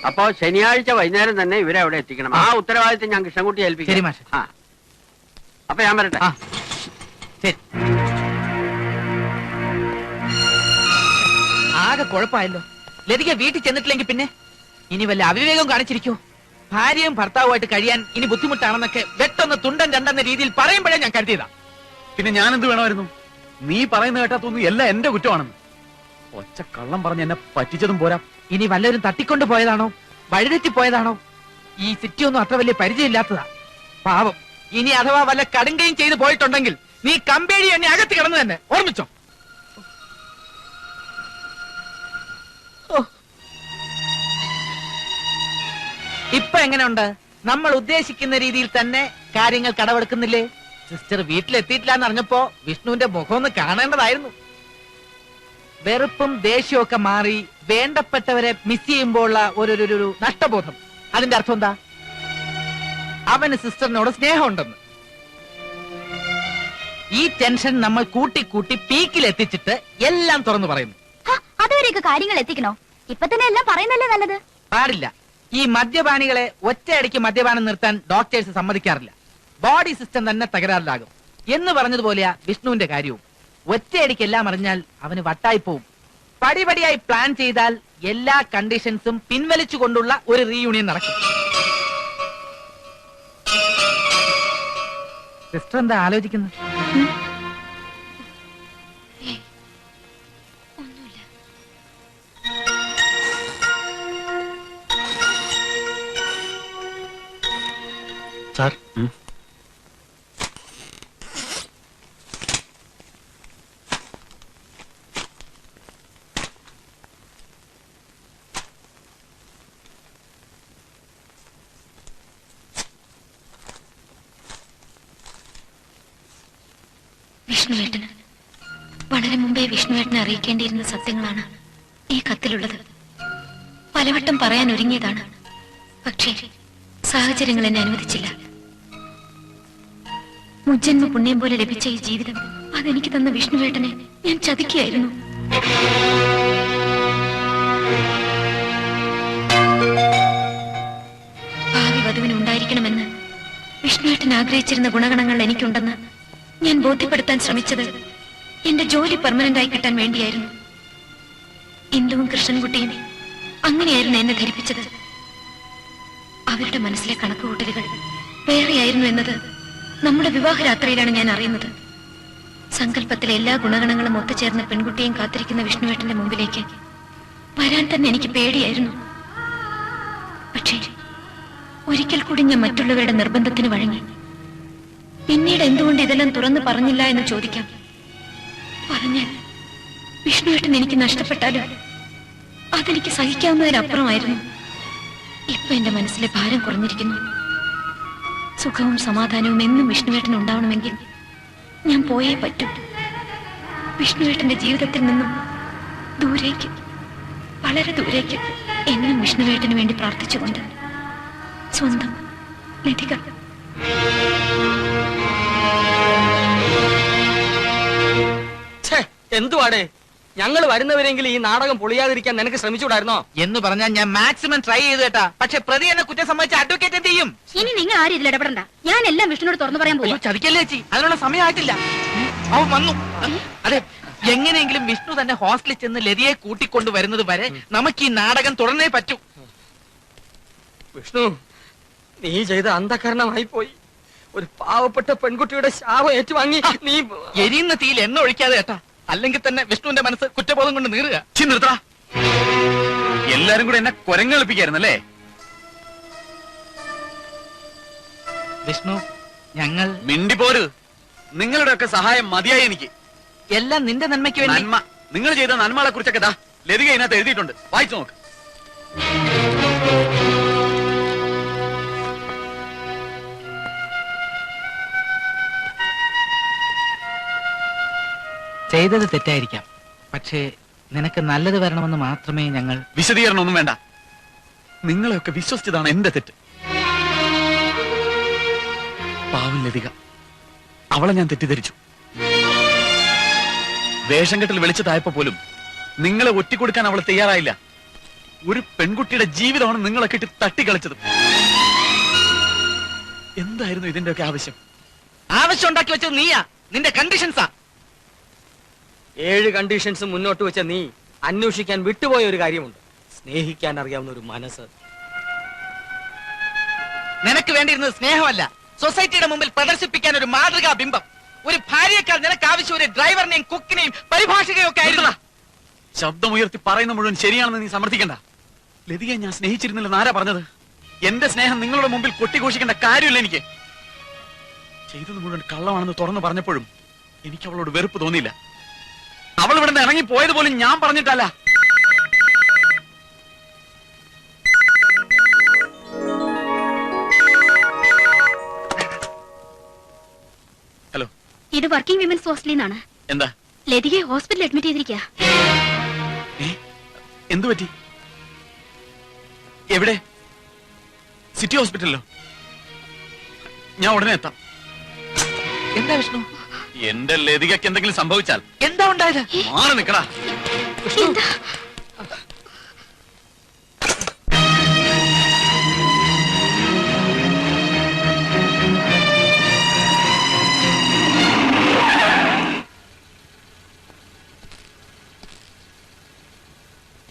അപ്പോ ശനിയാഴ്ച വൈകുന്നേരം തന്നെ ഇവരെ അവിടെ എത്തിക്കണം. ആ ഉത്തരവാദിത്വം ഞാൻ കൃഷ്ണൻകുട്ടി ഏൽപ്പിക്കും. ശരി മാഷെ. ആ, അപ്പൊ ഞാൻ വരട്ടെ. ശരി. ആകെ കുഴപ്പമായല്ലോ. ലതിക വീട്ടിൽ ചെന്നിട്ടില്ലെങ്കിൽ പിന്നെ ഇനി വല്ല അവിവേകം കാണിച്ചിരിക്കോ? ഭാര്യയും ഭർത്താവുമായിട്ട് കഴിയാൻ ഇനി ബുദ്ധിമുട്ടാണെന്നൊക്കെ വെട്ടൊന്ന് തുണ്ടൻ രണ്ടെന്ന രീതിയിൽ പറയുമ്പോഴേ ഞാൻ കരുതിയതാ. പിന്നെ ഞാൻ എന്ത് വേണമായിരുന്നു? നീ പറയുന്ന കേട്ടാ തോന്നുന്നു എല്ലാം എന്റെ കുറ്റമാണെന്ന്. ഒച്ച കള്ളം പറഞ്ഞ് എന്നെ പറ്റിച്ചതും പോരാ. ഇനി വല്ലവരും തട്ടിക്കൊണ്ട് പോയതാണോ, വഴിതെറ്റി പോയതാണോ? ഈ സിറ്റി ഒന്നും അത്ര വലിയ പരിചയമില്ലാത്തതാ. പാവം, ഇനി അഥവാ വല്ല കടുങ്കയും ചെയ്ത് പോയിട്ടുണ്ടെങ്കിൽ നീ കമ്പേഴി എന്നെ അകത്ത് കിടന്നു തന്നെ ഓർമ്മിച്ചോ. ഇപ്പൊ എങ്ങനെയുണ്ട്? നമ്മൾ ഉദ്ദേശിക്കുന്ന രീതിയിൽ തന്നെ കാര്യങ്ങൾ കടവെടുക്കുന്നില്ലേ? സിസ്റ്റർ വീട്ടിലെത്തിയിട്ടില്ല എന്നറിഞ്ഞപ്പോ വിഷ്ണുവിന്റെ മുഖം ഒന്ന് കാണേണ്ടതായിരുന്നു. വെറുപ്പും ദേഷ്യവും ഒക്കെ മാറി വേണ്ടപ്പെട്ടവരെ മിസ് ചെയ്യുമ്പോൾ ഉള്ള ഒരു നഷ്ടബോധം. അതിന്റെ അർത്ഥം എന്താ? അവന് സിസ്റ്ററിനോട് സ്നേഹമുണ്ടെന്ന്. ഈ ടെൻഷൻ നമ്മൾ കൂട്ടി കൂട്ടി പീക്കിൽ എത്തിച്ചിട്ട് എല്ലാം തുറന്നു പറയുന്നു. അതുവരെയൊക്കെ കാര്യങ്ങൾ എത്തിക്കണോ? ഇപ്പൊ തന്നെ എല്ലാം പറയുന്നല്ലേ നല്ലത്. പാടില്ല. ഈ മദ്യപാനികളെ ഒറ്റയടിക്ക് മദ്യപാനം നിർത്താൻ ഡോക്ടേഴ്സ് സമ്മതിക്കാറില്ല. ബോഡി സിസ്റ്റം തന്നെ തകരാറിലാകും എന്ന് പറഞ്ഞതുപോലെയാ വിഷ്ണുവിന്റെ കാര്യവും. ഒറ്റയടിക്ക് എല്ലാം അറിഞ്ഞാൽ അവന് വട്ടായി പോവും. പടിപടിയായി പ്ലാൻ ചെയ്താൽ എല്ലാ കണ്ടീഷൻസും പിൻവലിച്ചുകൊണ്ടുള്ള ഒരു റീയൂണിയൻ നടക്കും. സിസ്റ്റർ എന്താ ആലോചിക്കുന്നത്? സാർ, വിഷ്ണുവേട്ടന് വളരെ മുമ്പേ വിഷ്ണുവേട്ടനെ അറിയിക്കേണ്ടിയിരുന്ന സത്യങ്ങളാണ് ഈ കത്തിലുള്ളത്. പലവട്ടം പറയാൻ ഒരുങ്ങിയതാണ്, പക്ഷേ സാഹചര്യങ്ങൾ എന്നെ അനുവദിച്ചില്ല. മുജ്ജന്മ പുണ്യം പോലെ ലഭിച്ച ഈ ജീവിതം അതെനിക്ക് തന്ന വിഷ്ണുവേട്ടനെ ഞാൻ ചതിക്കുകയായിരുന്നു. ഭാവി വധുവിന് ഉണ്ടായിരിക്കണമെന്ന് വിഷ്ണുവേട്ടൻ ആഗ്രഹിച്ചിരുന്ന ഗുണഗണങ്ങൾ എനിക്കുണ്ടെന്ന് ഞാൻ ബോധ്യപ്പെടുത്താൻ ശ്രമിച്ചത് എന്റെ ജോലി പെർമനന്റ് ആയി കിട്ടാൻ വേണ്ടിയായിരുന്നു. ഇന്ദുവും കൃഷ്ണൻകുട്ടിയും അങ്ങനെയായിരുന്നു എന്നെ ധരിപ്പിച്ചത്. അവരുടെ മനസ്സിലെ കണക്കുകൂട്ടലുകൾ വേറെയായിരുന്നു എന്നത് നമ്മുടെ വിവാഹരാത്രിയിലാണ് ഞാൻ അറിയുന്നത്. സങ്കല്പത്തിലെ എല്ലാ ഗുണഗണങ്ങളും ഒത്തുചേർന്ന പെൺകുട്ടിയെയും കാത്തിരിക്കുന്ന വിഷ്ണുവേട്ടന്റെ മുമ്പിലേക്ക് വരാൻ തന്നെ എനിക്ക് പേടിയായിരുന്നു. പക്ഷേ ഒരിക്കൽ കൂടി ഞാൻ മറ്റുള്ളവരുടെ നിർബന്ധത്തിന് വഴങ്ങി. പിന്നീട് എന്തുകൊണ്ട് ഇതെല്ലാം തുറന്നു പറഞ്ഞില്ല എന്ന് ചോദിക്കാം. പറഞ്ഞാൽ വിഷ്ണുവേട്ടൻ എനിക്ക് നഷ്ടപ്പെട്ടാലും അതെനിക്ക് സഹിക്കാവുന്നതിനപ്പുറമായിരുന്നു. ഇപ്പൊ എന്റെ മനസ്സിലെ ഭാരം കുറഞ്ഞിരിക്കുന്നു. സുഖവും സമാധാനവും എന്നും വിഷ്ണുവേട്ടൻ ഉണ്ടാവണമെങ്കിൽ ഞാൻ പോയേ പറ്റൂ. വിഷ്ണുവേട്ടന്റെ ജീവിതത്തിൽ നിന്നും ദൂരേക്ക്, വളരെ ദൂരേക്ക് എന്നും വിഷ്ണുവേട്ടന് വേണ്ടി പ്രാർത്ഥിച്ചുകൊണ്ട് സ്വന്തം ലതിക. എന്തുവാടേ, ഞങ്ങൾ വരുന്നവരെങ്കിലും ഈ നാടകം പൊളിയാതിരിക്കാൻ നിനക്ക് ശ്രമിച്ചുകൂടായിരുന്നോ? എന്ന് പറഞ്ഞാൽ ഞാൻ മാക്സിമം ട്രൈ ചെയ്തു കേട്ടാ. പക്ഷെ പ്രതി എന്നെ കുറ്റം സംബന്ധിച്ച് അഡ്വക്കേറ്റ് എന്ത് ചെയ്യും? ഇനി നിങ്ങൾ ആരും ഇതിൽ ഇടപെടണ്ട. ഞാൻ എല്ലാം വിഷ്ണുനോട് തുറന്നു പറയാൻ പോകും. ചതിക്കല്ലേ ചേച്ചി, അതിനുള്ള സമയമായിട്ടില്ല. അവൻ വന്നു. അതെ, എങ്ങനെയെങ്കിലും വിഷ്ണു തന്നെ ഹോസ്റ്റലിൽ ചെന്ന് ലതിയെ കൂട്ടിക്കൊണ്ടു വരുന്നത് വരെ നമുക്ക് ഈ നാടകം തുടർന്നേ പറ്റൂ. വിഷ്ണു, നീ ചെയ്ത അന്ധകരണമായി പോയി. ഒരു പാവപ്പെട്ട പെൺകുട്ടിയുടെ ശാപം ഏറ്റുവാങ്ങി നീ എരിയുന്ന തീയിൽ എണ്ണ ഒഴിക്കാതെ കേട്ടാ. അല്ലെങ്കിൽ തന്നെ വിഷ്ണുവിന്റെ മനസ്സ് കുറ്റബോധം കൊണ്ട് നീറുക. നിർത്താ, എല്ലാരും കൂടെ എന്നെ കുരങ്ങളിപ്പിക്കായിരുന്നല്ലേ? വിഷ്ണു, ഞങ്ങൾ മിണ്ടിപ്പോര്. നിങ്ങളുടെയൊക്കെ സഹായം മതിയായി എനിക്ക്. എല്ലാം നിന്റെ നന്മയ്ക്ക് വേണ്ടി. നന്മ, നിങ്ങൾ ചെയ്ത നന്മകളെ കുറിച്ചൊക്കെ ദാ ലതിക ഇതിനകത്ത് എഴുതിയിട്ടുണ്ട്, വായിച്ചു നോക്ക്. ചെയ്തത് തെറ്റായിരിക്കാം, പക്ഷേ നിനക്ക് നല്ലത് വരണമെന്ന് മാത്രമേ ഞങ്ങൾ. വിശദീകരണം ഒന്നും വേണ്ട. നിങ്ങളെയൊക്കെ വിശ്വസിച്ചതാണ് എന്റെ തെറ്റ്. പാവം ലതിക, അവളെ ഞാൻ തെറ്റിദ്ധരിച്ചു. വേഷം കെട്ടിൽ വെളിച്ചതായപ്പോ പോലും നിങ്ങളെ ഒറ്റിക്കൊടുക്കാൻ അവൾ തയ്യാറായില്ല. ഒരു പെൺകുട്ടിയുടെ ജീവിതമാണ് നിങ്ങളൊക്കെ ഇട്ട് തട്ടിക്കളിച്ചത്. എന്തായിരുന്നു ഇതിന്റെയൊക്കെ ആവശ്യം? ആവശ്യം ഉണ്ടാക്കി വെച്ചത് നീയാ, നിന്റെ കണ്ടീഷൻസാ. 7 കണ്ടീഷൻസ് മുന്നോട്ട് വെച്ച നീ അന്വേഷിക്കാൻ വിട്ടുപോയ ഒരു കാര്യമുണ്ട്. സ്നേഹിക്കാൻ അറിയാവുന്ന ഒരു മനസ്സ്. നിനക്ക് വേണ്ടിയിരുന്നത് സ്നേഹമല്ല, സൊസൈറ്റിയുടെ മുമ്പിൽ പ്രദർശിപ്പിക്കാൻ ഒരു മാതൃകാ ബിംബം. ഒരു ഭാര്യയേക്കാൾ നിനക്ക് ആവശ്യം ഒരു ഡ്രൈവറിനെയും കുക്കിനെയും പരിഭാഷകയും ഒക്കെ ആയിരുന്നു. ശബ്ദമുയർത്തി പറയുന്ന മുഴുവൻ ശരിയാണെന്ന് നീ സമർത്ഥിക്കണ്ട. ലതികയെ ഞാൻ സ്നേഹിച്ചിരുന്നില്ലെന്ന് ആരാ പറഞ്ഞത്? എന്റെ സ്നേഹം നിങ്ങളുടെ മുമ്പിൽ കൊട്ടിഘോഷിക്കേണ്ട കാര്യമില്ല എനിക്ക്. ചെയ്തത് മുഴുവൻ കള്ളമാണെന്ന് തുറന്നു പറഞ്ഞപ്പോഴും എനിക്ക് അവളോട് വെറുപ്പ് തോന്നിയില്ല. അവൾ ഇവിടെ നിന്ന് ഇറങ്ങി പോയത് പോലും ഞാൻ പറഞ്ഞിട്ടല്ല. ഹലോ, ഇത് വർക്കിംഗ് വിമൻസ് ഹോസ്റ്റലിൽ നിന്നാണ്. എന്താ? ലതികയെ ഹോസ്പിറ്റലിൽ അഡ്മിറ്റ് ചെയ്തിരിക്കുക. എന്തു പറ്റി? എവിടെ? സിറ്റി ഹോസ്പിറ്റലിലോ? ഞാൻ ഉടനെ എത്താം. എന്താ വിഷ്ണു? എന്റെ ലതികയ്ക്ക് എന്തെങ്കിലും സംഭവിച്ചാൽ എന്താ ഉണ്ടായത്? മാറി നിക്കടാ.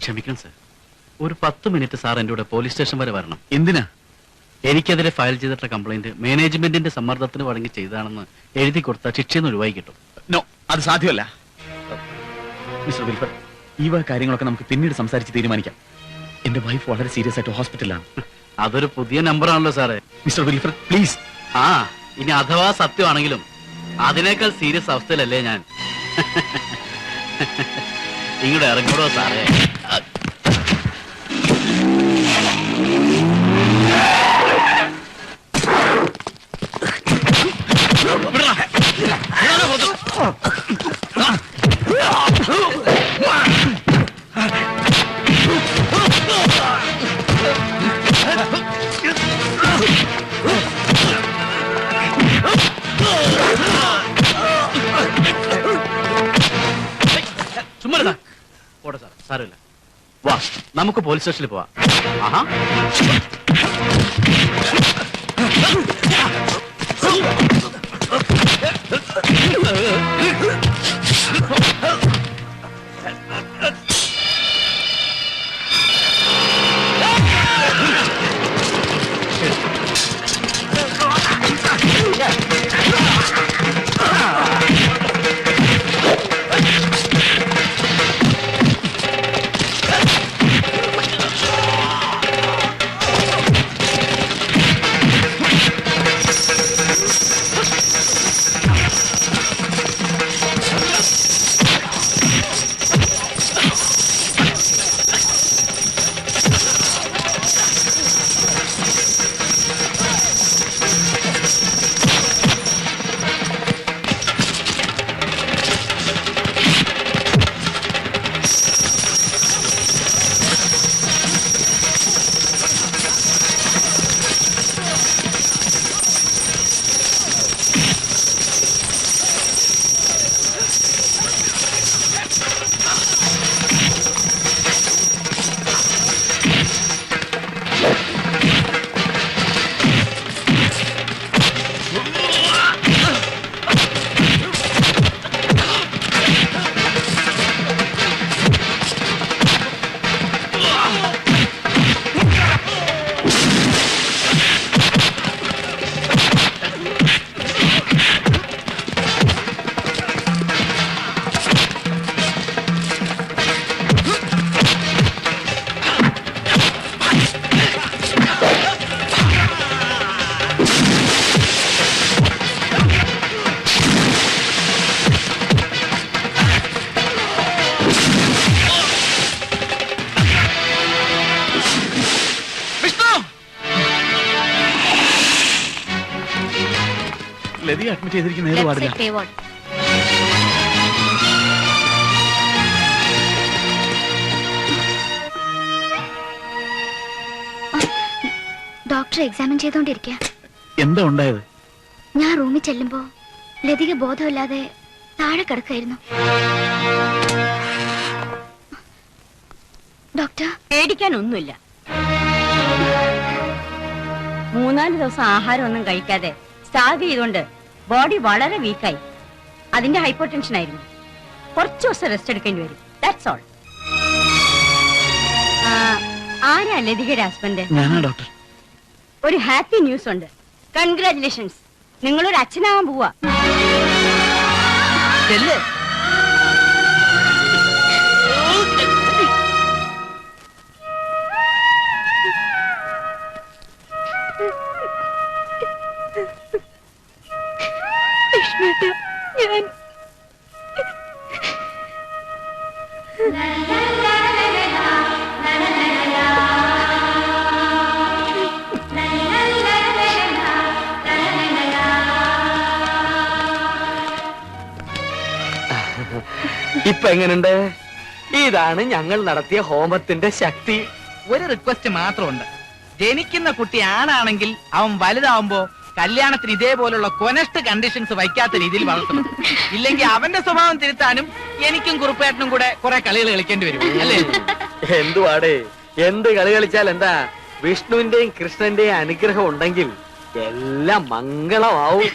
ക്ഷമിക്കണം സർ, ഒരു 10 മിനിറ്റ് സാർ എൻ്റെ കൂടെ പോലീസ് സ്റ്റേഷൻ വരെ വരണം. എന്തിനാ? എനിക്കെതിരെ ഫയൽ ചെയ്തിട്ടുള്ള കംപ്ലൈന്റ് മാനേജ്മെന്റിന്റെ സമ്മർദ്ദത്തിന് വഴങ്ങി ചെയ്താണെന്ന് എഴുതി കൊടുത്ത ശിക്ഷയെന്ന് ഒഴിവായി കിട്ടും. നോ, അത് സാധ്യമല്ല. മിസ്റ്റർ വിൽഫർ, ഈ വക കാര്യങ്ങളൊക്കെ നമുക്ക് പിന്നീട് സംസാരിച്ച് തീരുമാനിക്കാം. എന്റെ വൈഫ് വളരെ സീരിയസ് ആയിട്ട് ഹോസ്പിറ്റലിലാണ്. അതൊരു പുതിയ നമ്പറാണല്ലോ സാറേ. Mister Wilfer, please. ആ, ഇനി അഥവാ സത്യമാണെങ്കിലും അതിനേക്കാൾ സീരിയസ് അവസ്ഥയിലല്ലേ ഞാൻ. ഇങ്ങോട്ട് ഇറങ്ങൂടോ സാറേ. ചുമ്മാ പോട്ടെ സാർ, സാരമില്ല. വാ, നമുക്ക് പോലീസ് സ്റ്റേഷനിൽ പോവാം. ആഹാ, ലതി അഡ്മിറ്റ് ചെയ്തിരിക്കുന്ന ഏത് പാടില്ല? ഡോക്ടർ എക്സാമിൻ ചെയ്തോണ്ടിരിക്കുക. എന്താ ഉണ്ടായത്? ഞാൻ റൂമിൽ ചെല്ലുമ്പോ ലതിക ബോധമില്ലാതെ താഴെ കിടക്കായിരുന്നു. ഡോക്ടർ, പേടിക്കാനൊന്നുമില്ല. 3-4 ദിവസം ആഹാരം ഒന്നും കഴിക്കാതെ സ്റ്റാർവ് ചെയ്തുകൊണ്ട് ബോഡി വളരെ വീക്കായി. അതിന്റെ ഹൈപ്പർ ടെൻഷൻ ആയിരുന്നു. കുറച്ചു ദിവസം റെസ്റ്റ് എടുക്കേണ്ടി വരും. That's all. ആരാ ലതികയുടെ ഹസ്ബൻഡ്? ഞാനാ ഡോക്ടർ. ഒരു ഹാപ്പി ന്യൂസ് ഉണ്ട്. കൺഗ്രാറ്റുലേഷൻസ്, നിങ്ങളൊരു അച്ഛനാവാൻ പോവാ. ഞാൻ ഇപ്പൊ എങ്ങനുണ്ട്? ഇതാണ് ഞങ്ങൾ നടത്തിയ ഹോമത്തിന്റെ ശക്തി. ഒരു റിക്വസ്റ്റ് മാത്രമുണ്ട്. ജനിക്കുന്ന കുട്ടി ആണാണെങ്കിൽ അവൻ വലുതാവുമ്പോ കല്യാണത്തിന് ഇതേപോലുള്ള കൊനസ്റ്റ് കണ്ടീഷൻസ് വയ്ക്കാത്ത രീതിയിൽ വളർത്തണം. ഇല്ലെങ്കിൽ അവന്റെ സ്വഭാവം തിരുത്താനും എനിക്കും കുറുപ്പേട്ടനും കൂടെ കുറെ കളികൾ കളിക്കേണ്ടി വരും, അല്ലേ? എന്തുവാടേ, എന്ത് കളി കളിച്ചാൽ എന്താ? വിഷ്ണുവിന്റെയും കൃഷ്ണന്റെയും അനുഗ്രഹം ഉണ്ടെങ്കിൽ എല്ലാം മംഗളമാവും.